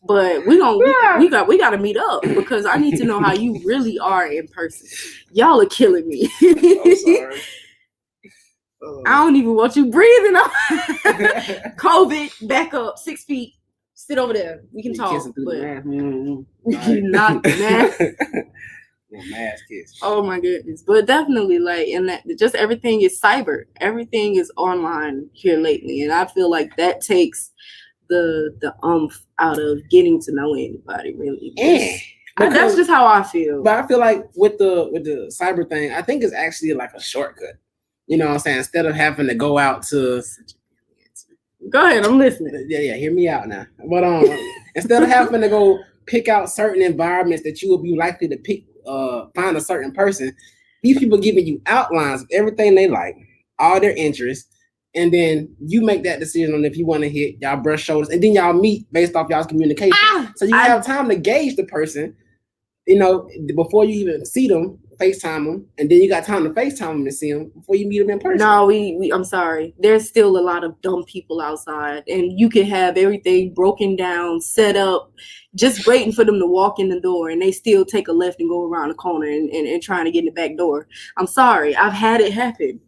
Speaker 1: but we gotta meet up because I need to know how you really are in person. Y'all are killing me.
Speaker 3: I'm sorry.
Speaker 1: I don't even want you breathing on COVID. Back up 6 feet. Sit over there. We can talk. But not the mask.
Speaker 2: Mask kiss.
Speaker 1: Oh my goodness. But definitely, like, and that just everything is cyber. Everything is online here lately. And I feel like that takes the out of getting to know anybody, really. That's just how I feel.
Speaker 2: But I feel like with the cyber thing, I think it's actually like a shortcut. You know what I'm saying? Instead of having to go out to
Speaker 1: go ahead, I'm listening.
Speaker 2: Yeah, hear me out now. But instead of having to go pick out certain environments that you will be likely to pick, find a certain person, these people giving you outlines of everything they like, all their interests, and then you make that decision on if you want to hit, y'all brush shoulders, and then y'all meet based off y'all's communication. So you have time to gauge the person, before you even see them, FaceTime them, and then you got time to FaceTime them and see them before you meet them in person.
Speaker 1: No, I'm sorry. There's still a lot of dumb people outside, and you can have everything broken down, set up, just waiting for them to walk in the door, and they still take a left and go around the corner and trying to get in the back door. I'm sorry. I've had it happen.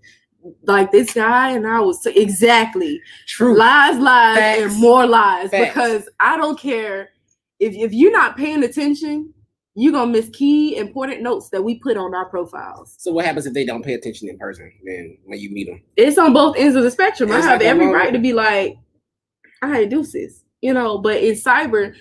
Speaker 1: Like this guy, and I was exactly
Speaker 2: true.
Speaker 1: Lies,
Speaker 2: Facts.
Speaker 1: and more lies.
Speaker 2: Facts.
Speaker 1: Because I don't care if you're not paying attention. You're going to miss key important notes that we put on our profiles.
Speaker 2: So what happens if they don't pay attention in person then when you meet them?
Speaker 1: It's on both ends of the spectrum. I have
Speaker 2: like
Speaker 1: every right to be like, I do sis. But in cyber,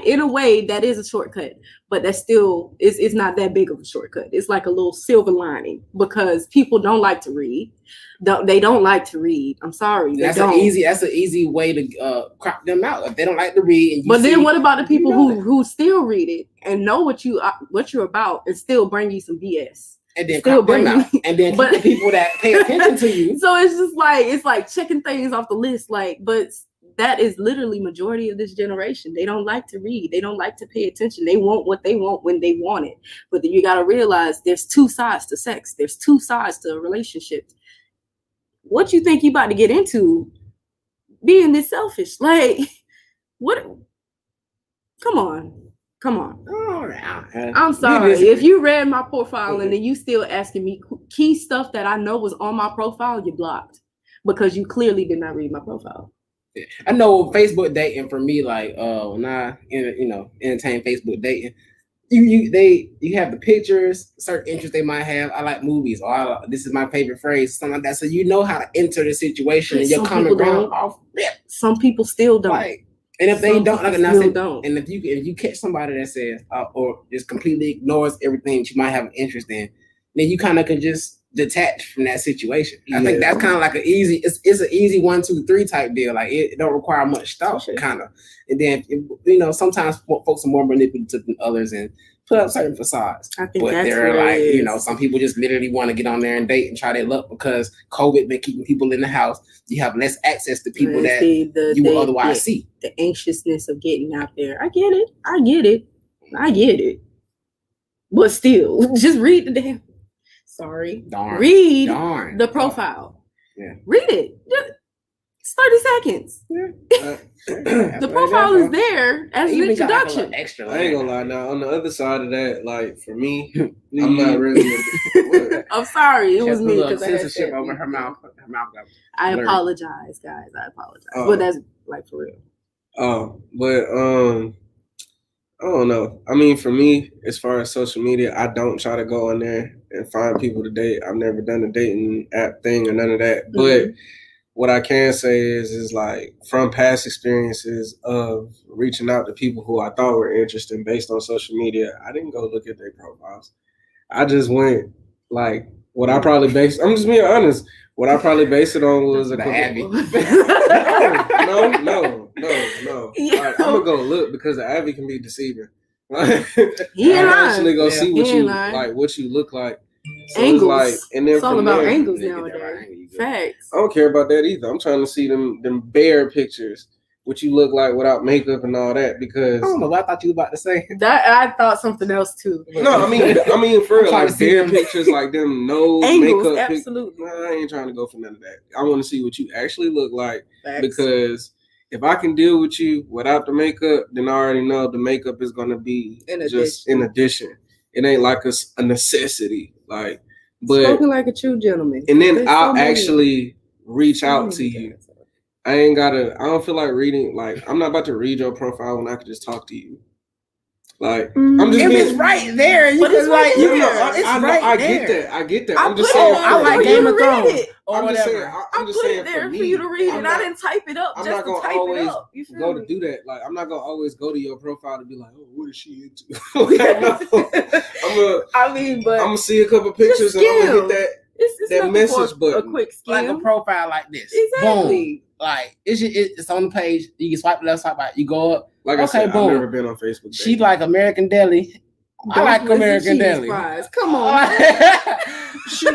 Speaker 1: in a way, that is a shortcut. But that's still, it's not that big of a shortcut. It's like a little silver lining because people don't like to read. They don't like to read. I'm sorry.
Speaker 2: That's an easy way to crop them out. If they don't like to read.
Speaker 1: But then what about the people who still read it and know what you're about and still bring you some BS?
Speaker 2: And then crop them out. And then the people that pay attention to you.
Speaker 1: So it's just like, it's like checking things off the list. But that is literally majority of this generation. They don't like to read. They don't like to pay attention. They want what they want when they want it. But then you got to realize there's two sides to sex. There's two sides to a relationship. What you think you about to get into being this selfish? Like, what? Come on.
Speaker 2: All right.
Speaker 1: I'm sorry. If you read my profile and then you still asking me key stuff that I know was on my profile, you're blocked because you clearly did not read my profile.
Speaker 2: I know Facebook dating for me, like when I entertain Facebook dating, you have the pictures, certain interests they might have. I like movies, or this is my favorite phrase, something like that. So you know how to enter the situation and your common ground off rip.
Speaker 1: Some people still don't.
Speaker 2: Right. And if they don't, like I said, and if you catch somebody that says or just completely ignores everything that you might have an interest in, then you kind of can just detach from that situation. I think that's kind of like it's an easy 1, 2, 3 type deal. Like it don't require much thought, kind of. And then sometimes folks are more manipulative than others and put up certain facades.
Speaker 1: I think
Speaker 2: but they're like, some people just literally want to get on there and date and try their luck because COVID been keeping people in the house. You have less access to people that you would otherwise see.
Speaker 1: The anxiousness of getting out there. I get it. But still, just read the damn. Sorry. Read the profile.
Speaker 2: Yeah.
Speaker 1: Read it. It's 30 seconds. The profile is there as an introduction.
Speaker 3: I ain't gonna lie. Now, on the other side of that, like for me, I'm not really.
Speaker 1: I'm sorry. It was me
Speaker 2: because I had censorship over her mouth. Her mouth got
Speaker 1: I apologize, guys. But that's like for real.
Speaker 3: But I don't know. I mean, for me, as far as social media, I don't try to go on there and find people to date. I've never done a dating app thing or none of that. But what I can say is like from past experiences of reaching out to people who I thought were interesting based on social media, I didn't go look at their profiles. I just went like what I probably based. I'm just being honest. What I probably based it on was a
Speaker 2: Abby.
Speaker 3: no. Like, I'm gonna go look because the Abby can be deceiving. Like, I'm actually gonna see what you like, what you look like. So
Speaker 1: angles.
Speaker 3: Like, and then
Speaker 1: it's all about angles nowadays.
Speaker 2: Right.
Speaker 1: Facts.
Speaker 3: I don't care about that either. I'm trying to see them bare pictures, what you look like without makeup and all that. Because
Speaker 2: I don't know what I thought you were about to say.
Speaker 1: That I thought something else too.
Speaker 3: No, I mean for real, like bare pictures, like them no
Speaker 1: angles,
Speaker 3: makeup.
Speaker 1: Absolutely.
Speaker 3: I ain't trying to go for none of that. I want to see what you actually look like.
Speaker 1: Facts.
Speaker 3: Because if I can deal with you without the makeup, then I already know the makeup is gonna be in addition. It ain't like a necessity. Like, but
Speaker 1: spoken like a true gentleman.
Speaker 3: And then I'll actually reach out to you. I don't feel like reading. Like, I'm not about to read your profile when I can just talk to you. Like, I'm just.
Speaker 2: If it's right there,
Speaker 1: but it's like
Speaker 3: I get that. I'm just
Speaker 1: saying.
Speaker 2: I like Game of Thrones or whatever.
Speaker 3: I'm just saying
Speaker 1: there for you to read it. I didn't type it up.
Speaker 3: I'm
Speaker 1: just
Speaker 3: not gonna
Speaker 1: to type
Speaker 3: always
Speaker 1: it up. You feel
Speaker 3: go
Speaker 1: me?
Speaker 3: to do that. Like, I'm not gonna always go to your profile to be like, oh, what is she into? I'm gonna see a couple pictures and I'm gonna hit that.
Speaker 1: It's
Speaker 3: that message button.
Speaker 1: A quick skim.
Speaker 2: Like a profile like this.
Speaker 1: Exactly.
Speaker 2: Boom. Like it's on the page. You can swipe left, swipe right. You go up.
Speaker 3: Like I said, boom. I've never been on Facebook. Baby.
Speaker 2: She like American Deli. I like American Deli.
Speaker 1: Fries. Come on.
Speaker 2: She's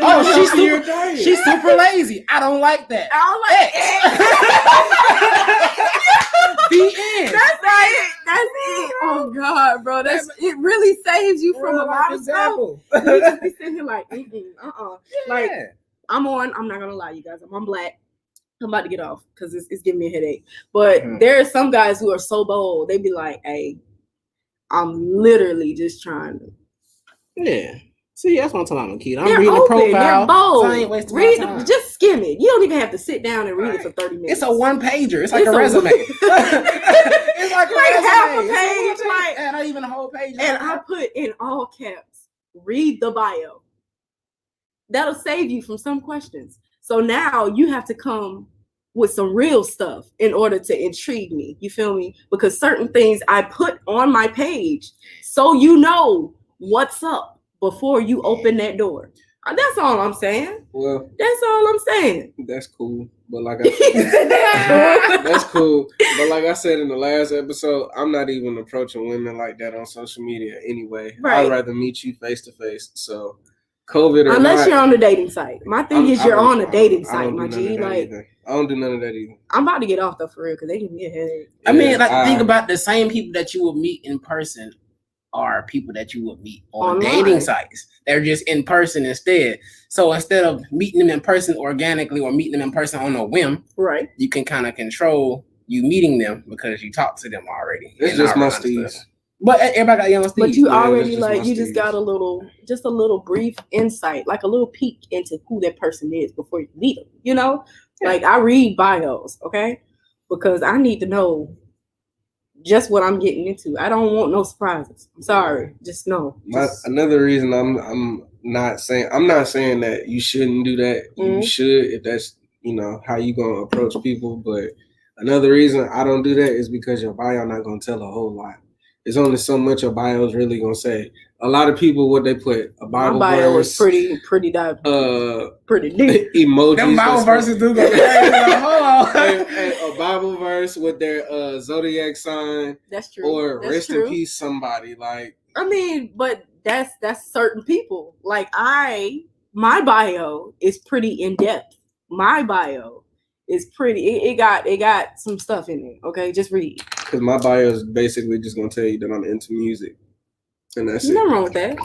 Speaker 2: super lazy. I don't like that. The end.
Speaker 1: That's it. Oh God, bro. It really saves you from a lot of stuff. You just be sitting here like, Like I'm not gonna lie, you guys. I'm on black. I'm about to get off because it's giving me a headache. But there are some guys who are so bold. They be like, hey, I'm literally just trying to.
Speaker 2: Yeah. See, that's what I'm talking about, kid. I'm reading the profile.
Speaker 1: They're bold.
Speaker 2: So I ain't wasting my time.
Speaker 1: Just skim it. You don't even have to sit down and read it for 30 minutes.
Speaker 2: It's a one-pager. It's like a resume. It's like
Speaker 1: half a page.
Speaker 2: And not even a whole page.
Speaker 1: And I put in all caps, read the bio. That'll save you from some questions. So now you have to come with some real stuff in order to intrigue me. You feel me? Because certain things I put on my page so you know what's up before you open that door. That's all I'm saying.
Speaker 3: Well,
Speaker 1: that's all I'm saying.
Speaker 3: That's cool. But like I said, that's cool. But like I said in the last episode, I'm not even approaching women like that on social media anyway. Right. I'd rather meet you face to face. So COVID or
Speaker 1: unless
Speaker 3: not,
Speaker 1: you're on a dating site. My thing is you're on a dating site, my G. Like
Speaker 3: I don't do none of that either.
Speaker 1: I'm about to get off though for real because they give me a headache.
Speaker 2: I mean, like think about the same people that you will meet in person are people that you would meet on dating sites. They're just in person instead. So instead of meeting them in person organically or meeting them in person on a whim,
Speaker 1: right?
Speaker 2: You can kind of control you meeting them because you talked to them already.
Speaker 3: It's just my steez.
Speaker 2: But everybody got young steez.
Speaker 1: But you already you just got a little brief insight, like a little peek into who that person is before you meet them. You know, like I read bios, okay, because I need to know just what I'm getting into. I don't want no surprises. I'm sorry, just no.
Speaker 3: Another reason I'm not saying that you shouldn't do that. You should if that's how you gonna approach people. But another reason I don't do that is because your bio not gonna tell a whole lot. There's only so much your bio is really gonna say. A lot of people, what they put a Bible verse,
Speaker 1: pretty deep, pretty deep.
Speaker 3: Emojis.
Speaker 2: Them Bible verses do go
Speaker 3: a Bible verse with their zodiac sign.
Speaker 1: That's true.
Speaker 3: Or rest in peace somebody. Like
Speaker 1: I mean, but that's certain people. Like my bio is pretty in depth. My bio is pretty. It got some stuff in it. Okay, just read.
Speaker 3: Because my bio is basically just gonna tell you that I'm into music. And that's it.
Speaker 1: Nothing wrong with that.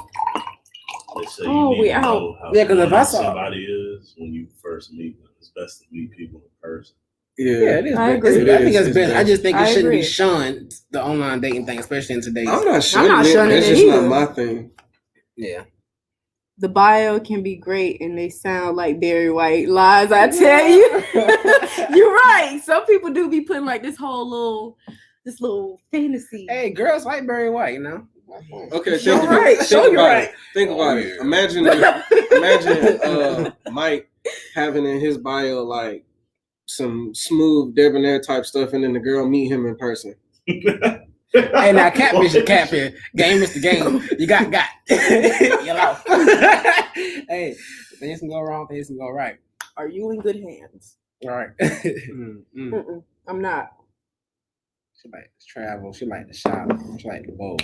Speaker 4: We out. Yeah, because if I saw somebody is when you first meet them, it's best to meet people in person.
Speaker 3: Yeah,
Speaker 2: it is. I agree. I think it's better. I just think it shouldn't be shunned, the online dating thing, especially in today's.
Speaker 3: I'm not shunning it. It's just not my thing.
Speaker 2: Yeah.
Speaker 1: The bio can be great and they sound like Barry White lies. I tell you, you're right. Some people do be putting like this little fantasy.
Speaker 2: Hey, girls like Barry White,
Speaker 3: Okay, think about it. Imagine Mike having in his bio like some smooth debonair type stuff, and then the girl meet him in person.
Speaker 2: Hey, now catfish is catfish. Game is the game. You got. You lost. Hey, things can go wrong, things can go right.
Speaker 1: Are you in good hands?
Speaker 2: All right.
Speaker 1: I'm not.
Speaker 2: She like to travel. She like to shop. She like to bowl.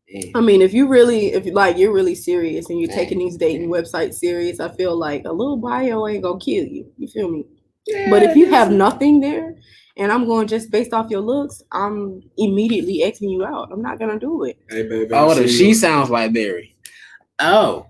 Speaker 2: Yeah.
Speaker 1: I mean, if you're really serious and you're taking these dating websites serious, I feel like a little bio ain't gonna kill you. You feel me? Yeah, but if you have nothing there, and I'm going just based off your looks, I'm immediately Xing you out. I'm not gonna do it.
Speaker 3: Hey, baby.
Speaker 2: Oh, she sounds like Barry. Oh.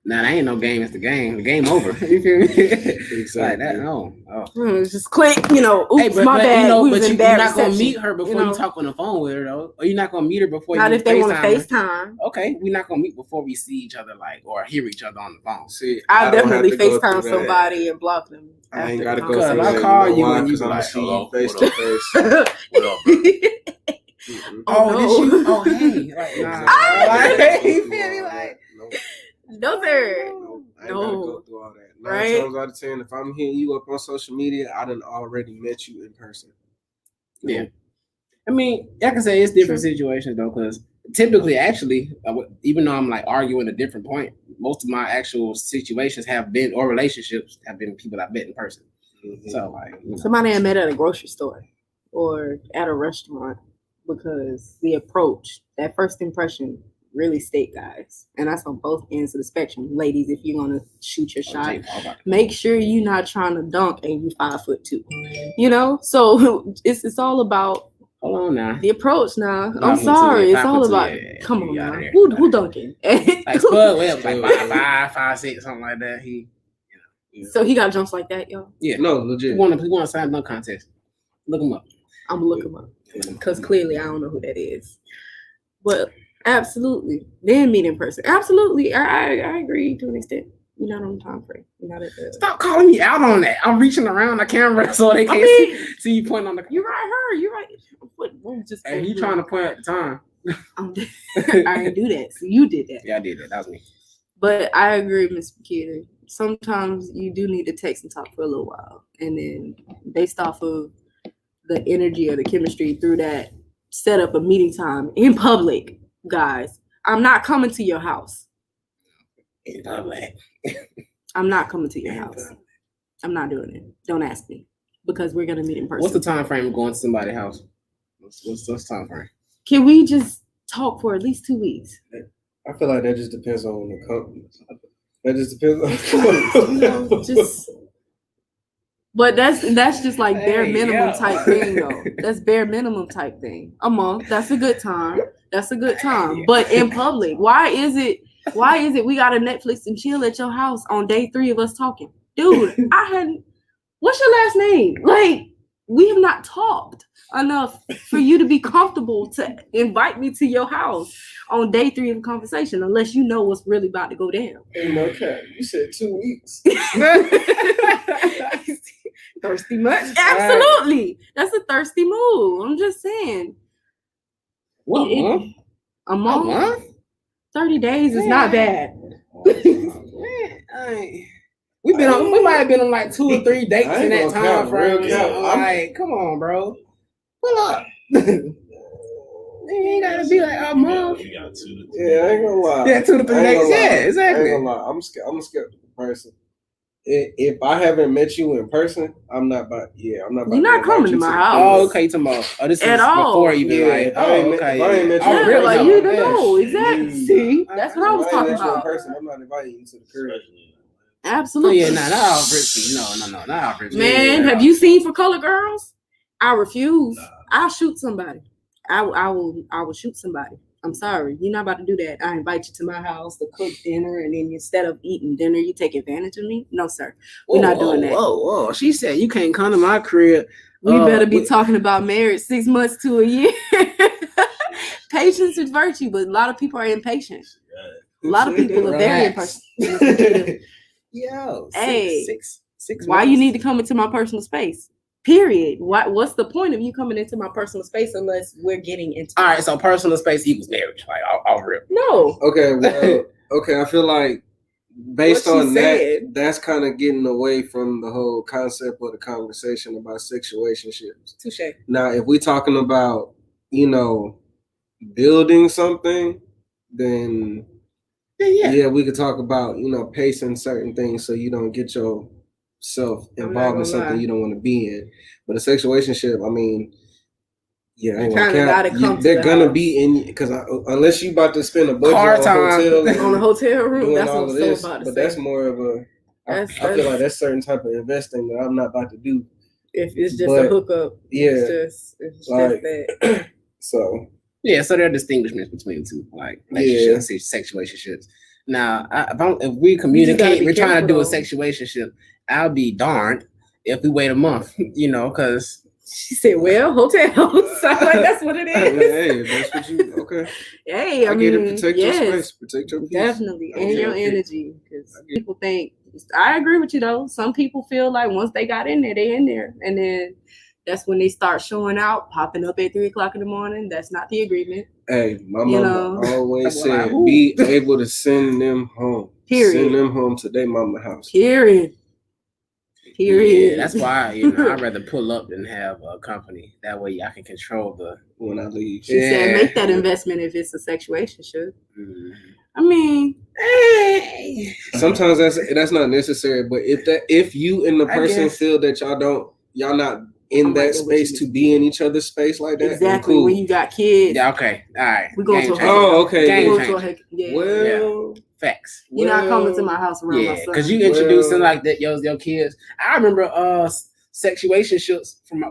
Speaker 2: Now that ain't no game, it's the game. The game over. You feel me? Exactly. Like that. No. Oh.
Speaker 1: It's just click, oops, hey, but,
Speaker 2: my
Speaker 1: bad.
Speaker 2: But you're not gonna meet her before you talk on the phone with her though. Or you're not gonna meet her before
Speaker 1: not
Speaker 2: you
Speaker 1: if they want to FaceTime.
Speaker 2: Okay, we're not gonna meet before we see each other or hear each other on the phone.
Speaker 3: See,
Speaker 1: I'll definitely FaceTime somebody and block them.
Speaker 3: I ain't gotta go
Speaker 2: through that. I call you when you
Speaker 3: like,
Speaker 4: hello,
Speaker 3: face to face.
Speaker 4: What up, bro?
Speaker 2: Did you? Oh, hey. Like, nah. You feel me? Like,
Speaker 1: no, sir.
Speaker 3: I ain't gotta go through all that. 9 times out of 10, if I'm hitting you up on social media, I done already met you in person.
Speaker 2: Yeah. I mean, like I can say it's different situations though, because typically, actually, even though I'm like arguing a different point, most of my actual situations or relationships have been people I've met in person. Mm-hmm. So like
Speaker 1: somebody I met at a grocery store or at a restaurant, because the approach, that first impression, really state, guys, and that's on both ends of the spectrum. Ladies, if you're gonna shoot your shot, make sure you're not trying to dunk and you 5'2". So it's all about.
Speaker 2: Hold on now.
Speaker 1: The approach now. I'm sorry. It's all about. Come on now. Who dunking?
Speaker 2: Like Spud Webb, like 5'5", 5'6", something like that.
Speaker 1: So he got jumps like that, yo.
Speaker 2: Yeah,
Speaker 3: no, legit.
Speaker 2: He won a slam dunk contest. Look him up.
Speaker 1: I'm gonna look him up because clearly I don't know who that is. But absolutely, then meet in person. Absolutely, I agree to an extent. You're not on time frame. You're not at the.
Speaker 2: Stop calling me out on that. I'm reaching around the camera so they can't see you pointing on the.
Speaker 1: You're right, You're right.
Speaker 2: Hey, you trying to point at the time?
Speaker 1: I didn't do that. So you did that.
Speaker 2: Yeah, I did that. That was me.
Speaker 1: But I agree, Ms. Poete. Sometimes you do need to text and talk for a little while, and then based off of the energy or the chemistry through that, set up a meeting time in public, guys. I'm not coming to your house.
Speaker 2: In public.
Speaker 1: I'm not coming to your house. I'm not doing it. Don't ask me, because we're gonna meet in person.
Speaker 2: What's the time frame of going to somebody's house? What's the time frame? Can
Speaker 1: we just talk for at least 2 weeks?
Speaker 3: I feel like that just depends on the company. That just depends on
Speaker 1: But that's just like bare minimum type thing though. That's bare minimum type thing. A month. That's a good time. But in public, why is it we gotta Netflix and chill at your house on day 3 of us talking? Dude, what's your last name? Like, we have not talked enough for you to be comfortable to invite me to your house on day 3 of a conversation, unless you know what's really about to go down.
Speaker 3: Okay, you said 2 weeks.
Speaker 1: Thirsty much? Absolutely. That's a thirsty move. I'm just saying.
Speaker 2: What month?
Speaker 1: A month? 30 days is not bad.
Speaker 2: We might have been on like 2 or 3 dates in that time frame. Like, come on, bro. Pull up. You ain't gotta be like a month.
Speaker 3: You got 2 to 3. Yeah, I ain't gonna lie.
Speaker 2: Yeah, 2 to 3 days. Yeah, exactly.
Speaker 3: I ain't gonna lie. I'm a skeptical person. If I haven't met you in person, I'm not about.
Speaker 1: You're not coming to my house.
Speaker 2: Oh, okay. This is before even.
Speaker 3: Yeah,
Speaker 2: like, okay.
Speaker 3: If I ain't met you in
Speaker 1: really,
Speaker 3: person,
Speaker 1: you don't know exactly. See, that's what I was talking about.
Speaker 3: In person, I'm not inviting you to the crib.
Speaker 1: Absolutely.
Speaker 2: Oh, yeah, not all risky. No, not all risky.
Speaker 1: Man, have you seen For Color Girls? I refuse. I'll shoot somebody. I will shoot somebody. I'm sorry. You're not about to do that. I invite you to my house to cook dinner, and then instead of eating dinner, you take advantage of me? No, sir. We're not doing that.
Speaker 2: Whoa. She said you can't come to my crib.
Speaker 1: We better be talking about marriage 6 months to a year. Patience is virtue, but a lot of people are impatient. A lot of people are very impatient.
Speaker 2: Yo, six
Speaker 1: why you need to come into my personal space? Period. What's the point of you coming into my personal space unless we're getting into?
Speaker 2: All right, so personal space equals marriage. Like, I'll rip.
Speaker 1: No.
Speaker 3: Okay. Well, okay. I feel like based on that, that's kind of getting away from the whole concept of the conversation about situationships.
Speaker 1: Touche.
Speaker 3: Now, if we're talking about, building something, then yeah, we could talk about, pacing certain things so you don't get yourself involved in something you don't want to be in. But a situationship, I mean, yeah, they're gonna be in, because unless you about to spend a budget
Speaker 1: on a hotel room, that's
Speaker 3: all
Speaker 1: what
Speaker 3: of
Speaker 1: I'm
Speaker 3: this.
Speaker 1: about to
Speaker 3: but
Speaker 1: say.
Speaker 3: That's more of a. I feel like that's certain type of investing that I'm not about to do.
Speaker 1: If it's just a hookup, it's just that.
Speaker 2: So so there are distinguishments between the two, like relationships, situationships. Now, if we communicate, we're trying to do a situationship. I'll be darned if we wait a month, because.
Speaker 1: She said, "Well, hotels." I'm like, that's what it is.
Speaker 3: Hey, that's what you okay?
Speaker 1: Hey, I mean,
Speaker 3: protect your space, protect your peace.
Speaker 1: Definitely, and your energy. Because people think, I agree with you though. Some people feel like once they got in there, they in there, and then that's when they start showing out, popping up at 3:00 in the morning. That's not the agreement.
Speaker 3: Hey, my mama always said, "Be able to send them home. Period. Send them home to their mama house.
Speaker 1: Period."
Speaker 2: Yeah, that's why I'd rather pull up than have a company. That way I can control when I leave.
Speaker 1: She said make that investment if it's a situationship. I mean,
Speaker 3: sometimes that's not necessary. But if you and the person feel that y'all not in that space to be in each other's space like that,
Speaker 1: exactly. Cool. When you got kids,
Speaker 2: okay, all right.
Speaker 1: We go to a
Speaker 2: well. Facts.
Speaker 1: You're not coming to my house around my son.
Speaker 2: Because you introducing like that your kids. I remember sexuationships from my.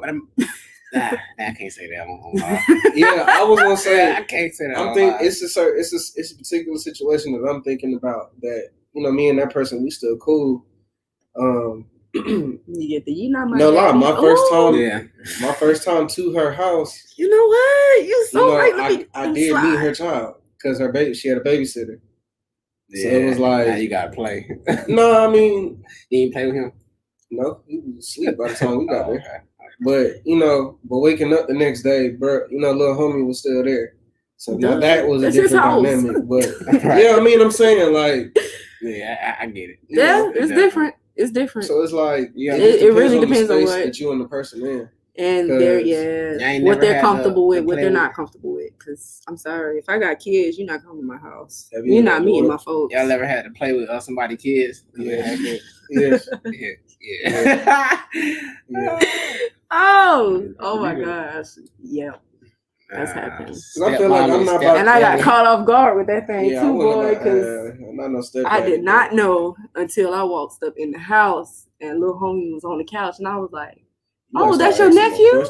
Speaker 2: I can't say that.
Speaker 3: I was gonna say
Speaker 2: I can't say that.
Speaker 3: I'm thinking it's a particular situation that I'm thinking about that me and that person we still cool.
Speaker 1: You not my
Speaker 3: no lie. My first time to her house.
Speaker 1: You know what? You so right.
Speaker 3: I did meet her child because she had a babysitter. So it was like,
Speaker 2: now you gotta play.
Speaker 3: No, I mean,
Speaker 2: you didn't play with him.
Speaker 3: No, he was asleep by the time we got there. Okay. But but waking up the next day, bro, little homie was still there. So now that was a different dynamic. But I mean, I'm saying like,
Speaker 2: I get it.
Speaker 1: Yeah, it's different. It's different.
Speaker 3: So it's like,
Speaker 1: it really depends on what
Speaker 3: that you and the person in.
Speaker 1: And what they're comfortable with, what they're not comfortable with. Because I'm sorry, if I got kids, you're not coming to my house. You're not meeting my folks.
Speaker 2: Y'all ever had to play with somebody's kids?
Speaker 3: Yeah.
Speaker 1: Oh my gosh. Yeah. That's happened.
Speaker 3: I feel like I'm not
Speaker 1: and I got caught off guard with that thing too, boy. Because I did not know until I walked up in the house and little homie was on the couch, and I was like, "Oh, that's your nephew?"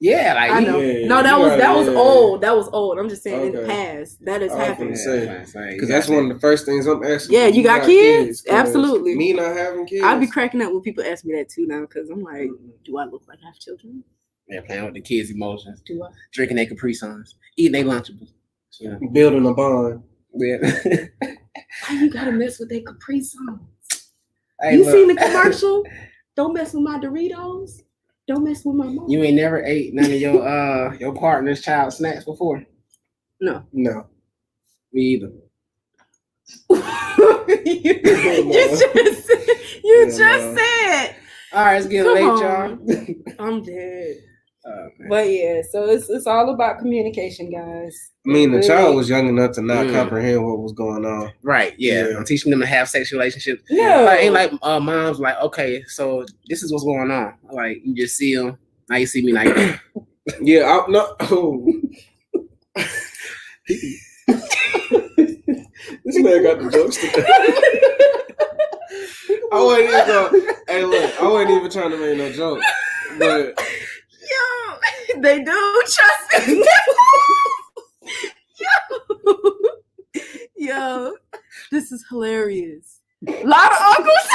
Speaker 2: Yeah, like
Speaker 1: I know. No, that was old. That was old. I'm just saying in the past that has happened.
Speaker 3: Because that's one of the first things I'm asking.
Speaker 1: Yeah, you got kids? Absolutely.
Speaker 3: Me not having kids.
Speaker 1: I'd be cracking up when people ask me that too now, because I'm like, do I look like I have children?
Speaker 2: Yeah, playing with the kids' emotions. Do I? Drinking their Capri Suns, eating their Lunchables.
Speaker 3: Yeah. Building a bond.
Speaker 2: Yeah.
Speaker 1: Why you gotta mess with their Capri Suns? Hey, seen the commercial? Don't mess with my Doritos. Don't mess with my mom.
Speaker 2: You ain't never ate none of your partner's child snacks before?
Speaker 1: No.
Speaker 2: Me either.
Speaker 1: you just said.
Speaker 2: All right, it's getting late, y'all.
Speaker 1: I'm dead. But yeah, so it's all about communication, guys.
Speaker 3: I mean, the child was young enough to not comprehend what was going on.
Speaker 2: Right, yeah. I'm teaching them to have sexual relationships. No. Ain't like mom's like, okay, so this is what's going on. Like, you just see them. Now you see me like that.
Speaker 3: Yeah, this man got the jokes today. I wasn't even trying to make no joke. But
Speaker 1: they do trust me. Yo, this is hilarious. A lot of uncles.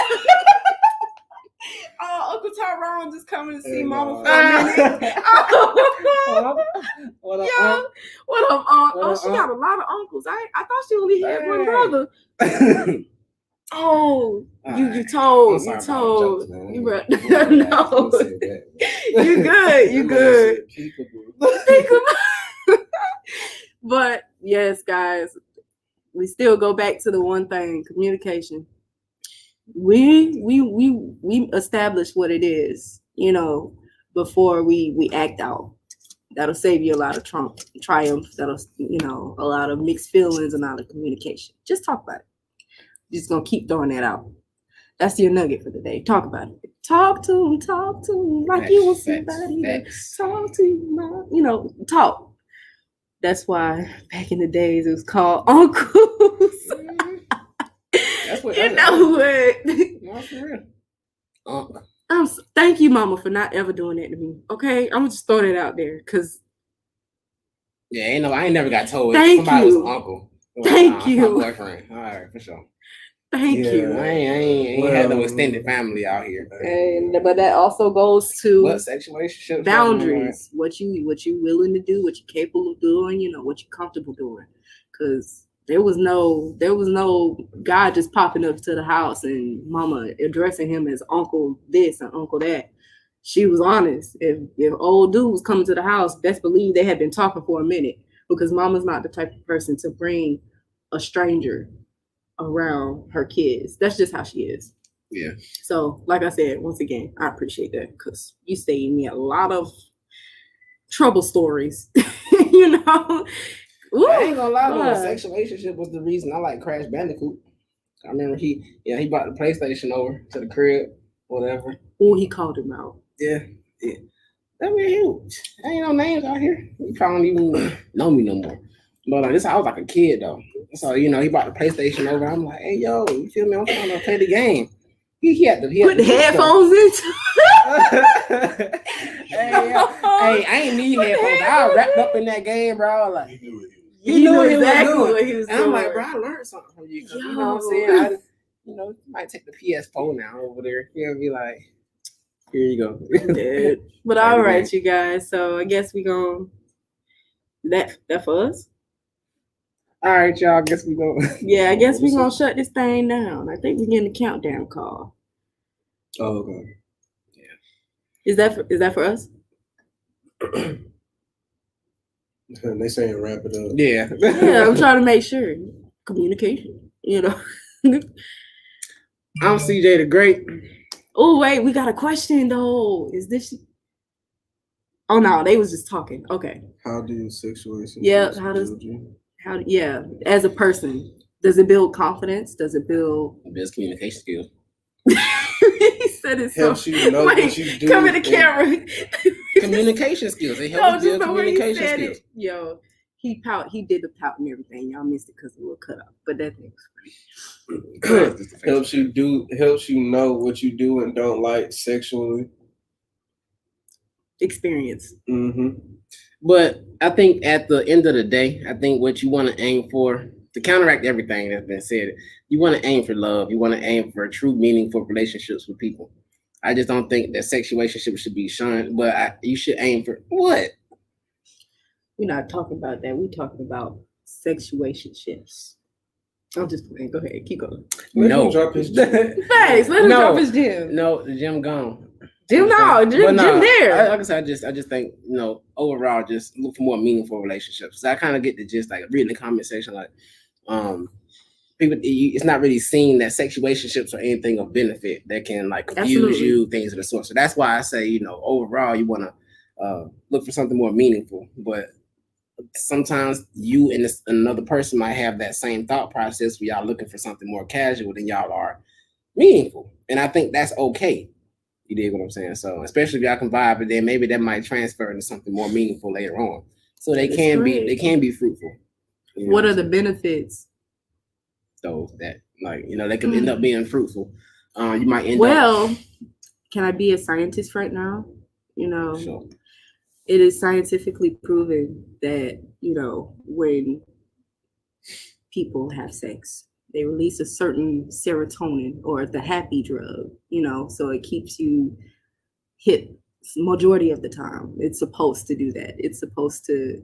Speaker 1: Oh, Uncle Tyrone just coming to see Mama for a minute. What up, Aunt? Oh, she got a lot of uncles. I thought she only had one brother. Oh, you told. You right. No. You good. But yes, guys, we still go back to the one thing: communication. We establish what it is, before we act out. That'll save you a lot of triumph. That'll, a lot of mixed feelings and a lot of communication. Just talk about it. Just gonna keep throwing that out. That's your nugget for the day. Talk about it. Talk to him like you want somebody to talk to you. Talk. That's why back in the days it was called uncles.
Speaker 2: That's what.
Speaker 1: You know what?
Speaker 2: No, for real. Uncle.
Speaker 1: Thank you, Mama, for not ever doing that to me. Okay, I'm gonna just throw that out there, cause
Speaker 2: I ain't never got told
Speaker 1: somebody
Speaker 2: was an uncle.
Speaker 1: Thank you.
Speaker 2: My boyfriend. All right, for sure.
Speaker 1: Thank you.
Speaker 2: I ain't had no extended family out here.
Speaker 1: But that also goes to
Speaker 2: what sexuationships,
Speaker 1: boundaries. What you willing to do, what you're capable of doing, what you're comfortable doing. Because there was no guy just popping up to the house and Mama addressing him as Uncle this and Uncle that. She was honest. If old dude was coming to the house, best believe they had been talking for a minute, because Mama's not the type of person to bring a stranger around her kids. That's just how she is.
Speaker 2: Yeah.
Speaker 1: So, like I said, once again, I appreciate that, because you saved me a lot of trouble stories. Ooh,
Speaker 2: I ain't gonna lie, though. Sexuationship was the reason I like Crash Bandicoot. I remember he brought the PlayStation over to the crib, whatever.
Speaker 1: Oh, he called him out.
Speaker 2: Yeah. That was huge. I ain't no names out here. You probably don't even know me no more. But I was like a kid though. So he brought the PlayStation over. I'm like, hey yo, you feel me? I'm trying to play the game. He had to
Speaker 1: put the headphones in.
Speaker 2: Hey, I ain't need headphones. I was wrapped up in that game, bro. Like
Speaker 1: he knew exactly what he was doing.
Speaker 2: And I'm like, bro, I learned something from you. You know what I'm saying? You might take the PS4 now over there. Be like, here you go.
Speaker 1: But all right, you guys. So I guess we gonna that for us.
Speaker 2: All right, y'all. I guess we go.
Speaker 1: Yeah, I guess we're gonna shut this thing down. I think we're getting the countdown call.
Speaker 3: Oh, okay.
Speaker 1: Yeah. Is that for us?
Speaker 3: They saying wrap it up.
Speaker 2: Yeah.
Speaker 1: Yeah, I'm trying to make sure. Communication,
Speaker 2: I'm CJ the Great.
Speaker 1: Oh, wait, we got a question though. Is this? Oh no, they was just talking. Okay.
Speaker 3: How do situations?
Speaker 1: Yeah. Yeah, as a person, does it build confidence? Does it build?
Speaker 2: It builds communication skills.
Speaker 1: He said it
Speaker 3: helps you know what you do.
Speaker 1: Come in the camera.
Speaker 2: Communication skills. It helps build communication skills.
Speaker 1: Yo, he did the pout and everything. Y'all missed it because it was cut off. But that thing was funny.
Speaker 3: helps you know what you do and don't like sexually.
Speaker 1: Experience.
Speaker 3: Mm-hmm.
Speaker 2: But I think at the end of the day, I think what you want to aim for, to counteract everything that's been said, you want to aim for love. You want to aim for true, meaningful relationships with people. I just don't think that sexuationships should be shunned, but you should aim for what?
Speaker 1: We're not talking about that. We're talking about sexuationships. I'm just playing. Go ahead. Keep going.
Speaker 3: Let him drop his gem.
Speaker 1: Thanks. Let him drop his gem.
Speaker 2: No, the gem gone.
Speaker 1: Jim there.
Speaker 2: Like I said, I just think, overall, just look for more meaningful relationships. So I kind of get the gist, like reading the comment section, like, people, it's not really seen that sexuationships are anything of benefit that can like confuse you, things of the sort. So that's why I say, overall, you want to look for something more meaningful. But sometimes you and another person might have that same thought process where y'all looking for something more casual than y'all are meaningful, and I think that's okay. You dig what I'm saying? So especially if y'all can vibe, but then maybe that might transfer into something more meaningful later on. So they can be fruitful.
Speaker 1: What are the benefits?
Speaker 2: Those that they can end up being fruitful. You might end up.
Speaker 1: Can I be a scientist right now?
Speaker 2: Sure.
Speaker 1: It is scientifically proven that when people have sex, they release a certain serotonin, or the happy drug, so it keeps you hit majority of the time. It's supposed to do that. It's supposed to,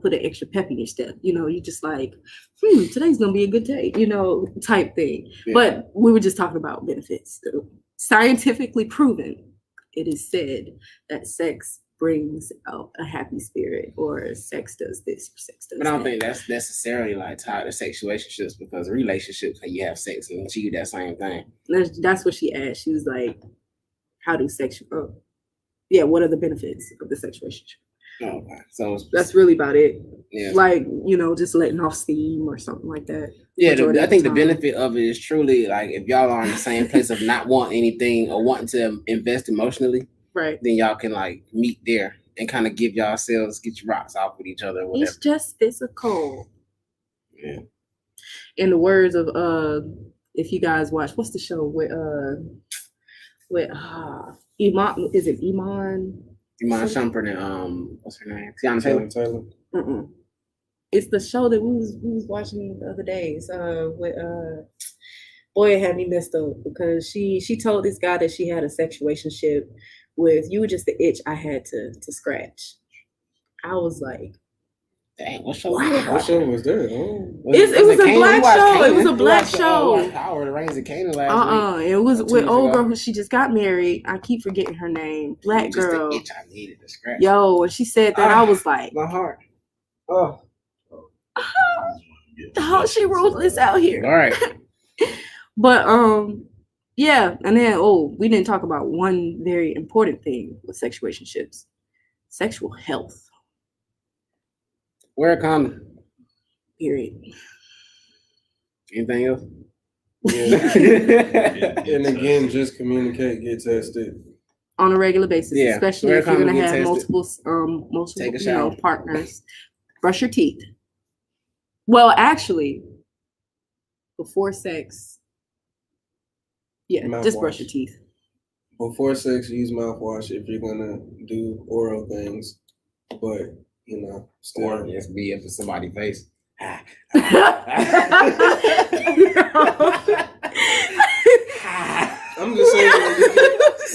Speaker 1: put an extra pep in your step. You just like, today's going to be a good day, type thing. Yeah. But we were just talking about benefits. Scientifically proven, it is said that sex brings out a happy spirit, or sex does this, or sex does
Speaker 2: But I don't
Speaker 1: that.
Speaker 2: think that's necessarily like tied to sexuationships, because relationships, when you have sex and achieve that same thing.
Speaker 1: That's what she asked. She was like, how do what are the benefits of the sexuationship?
Speaker 2: Oh, okay. So
Speaker 1: that's really about it.
Speaker 2: Yeah.
Speaker 1: Like, just letting off steam or something like that.
Speaker 2: Yeah, I think the benefit of it is truly like if y'all are in the same place of not wanting anything or wanting to invest emotionally,
Speaker 1: right?
Speaker 2: Then y'all can like meet there and kind of give yourselves, get your rocks off with each other or whatever.
Speaker 1: It's just physical.
Speaker 2: Yeah.
Speaker 1: In the words of if you guys watch, what's the show with Iman? Is it Iman?
Speaker 2: Iman Shumpert and what's her name? Tiana Taylor.
Speaker 1: Mm-mm. It's the show that we was watching the other days. With boy, it had me messed up because she told this guy that she had a sexuationship with. You were just the itch I had to scratch. I was like,
Speaker 2: dang, what show?
Speaker 1: Wow.
Speaker 3: What show was that?
Speaker 1: It was a black show. It was a black show.
Speaker 2: Power, the Reigns of Canaan last week.
Speaker 1: It was with old girl who she just got married. I keep forgetting her name. Black girl.
Speaker 2: Just the itch I needed to scratch.
Speaker 1: Yo, when she said that, I was like,
Speaker 3: my heart. Oh.
Speaker 1: How she ruthless out here.
Speaker 2: All right.
Speaker 1: But yeah, and then we didn't talk about one very important thing with sexuationships: sexual health.
Speaker 2: Wear a condom.
Speaker 1: Period.
Speaker 2: Anything else?
Speaker 3: Yeah. And again, just communicate, get tested
Speaker 1: on a regular basis, especially if you're gonna have multiple partners. Brush your teeth. Well, actually, before sex, just brush your teeth.
Speaker 3: Before sex, use mouthwash if you're gonna do oral things, but still
Speaker 2: just be up to somebody's face.
Speaker 3: I'm just saying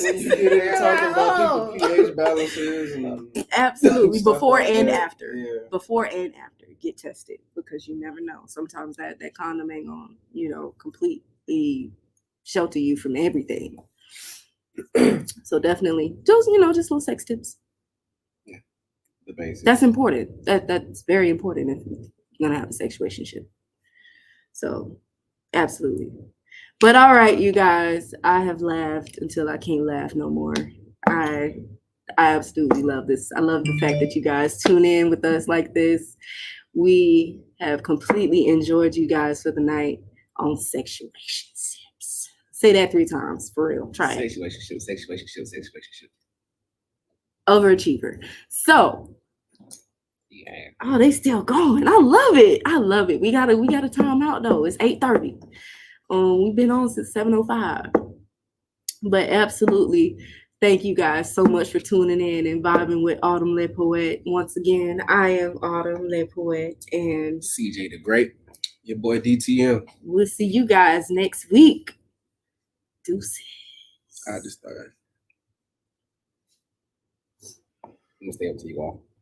Speaker 3: when you get in talking about people pH balances and
Speaker 1: absolutely before and after.
Speaker 3: Yeah.
Speaker 1: Before and after, get tested because you never know. Sometimes that condom ain't gonna completely shelter you from everything. So definitely just little sex tips.
Speaker 2: Yeah, the basics.
Speaker 1: That's important. That's very important if you're gonna have a sexuationship. So absolutely. But all right, you guys, I have laughed until I can't laugh no more. I absolutely love this. I love the fact that you guys tune in with us like this. We have completely enjoyed you guys for the night on Sexuationships. Say that 3 times for real. Try it.
Speaker 2: Sexuationships.
Speaker 1: Overachiever. So,
Speaker 2: yeah.
Speaker 1: Oh, they still going. I love it. We gotta time out though. It's 8:30. We've been on since 7:05. But absolutely, thank you guys so much for tuning in and vibing with Autumn Le Poete. Once again, I am Autumn Le Poete and
Speaker 2: CJ the Great.
Speaker 3: Your boy DTM.
Speaker 1: We'll see you guys next week. Deuces.
Speaker 2: I just started. I'm gonna stay up to you all.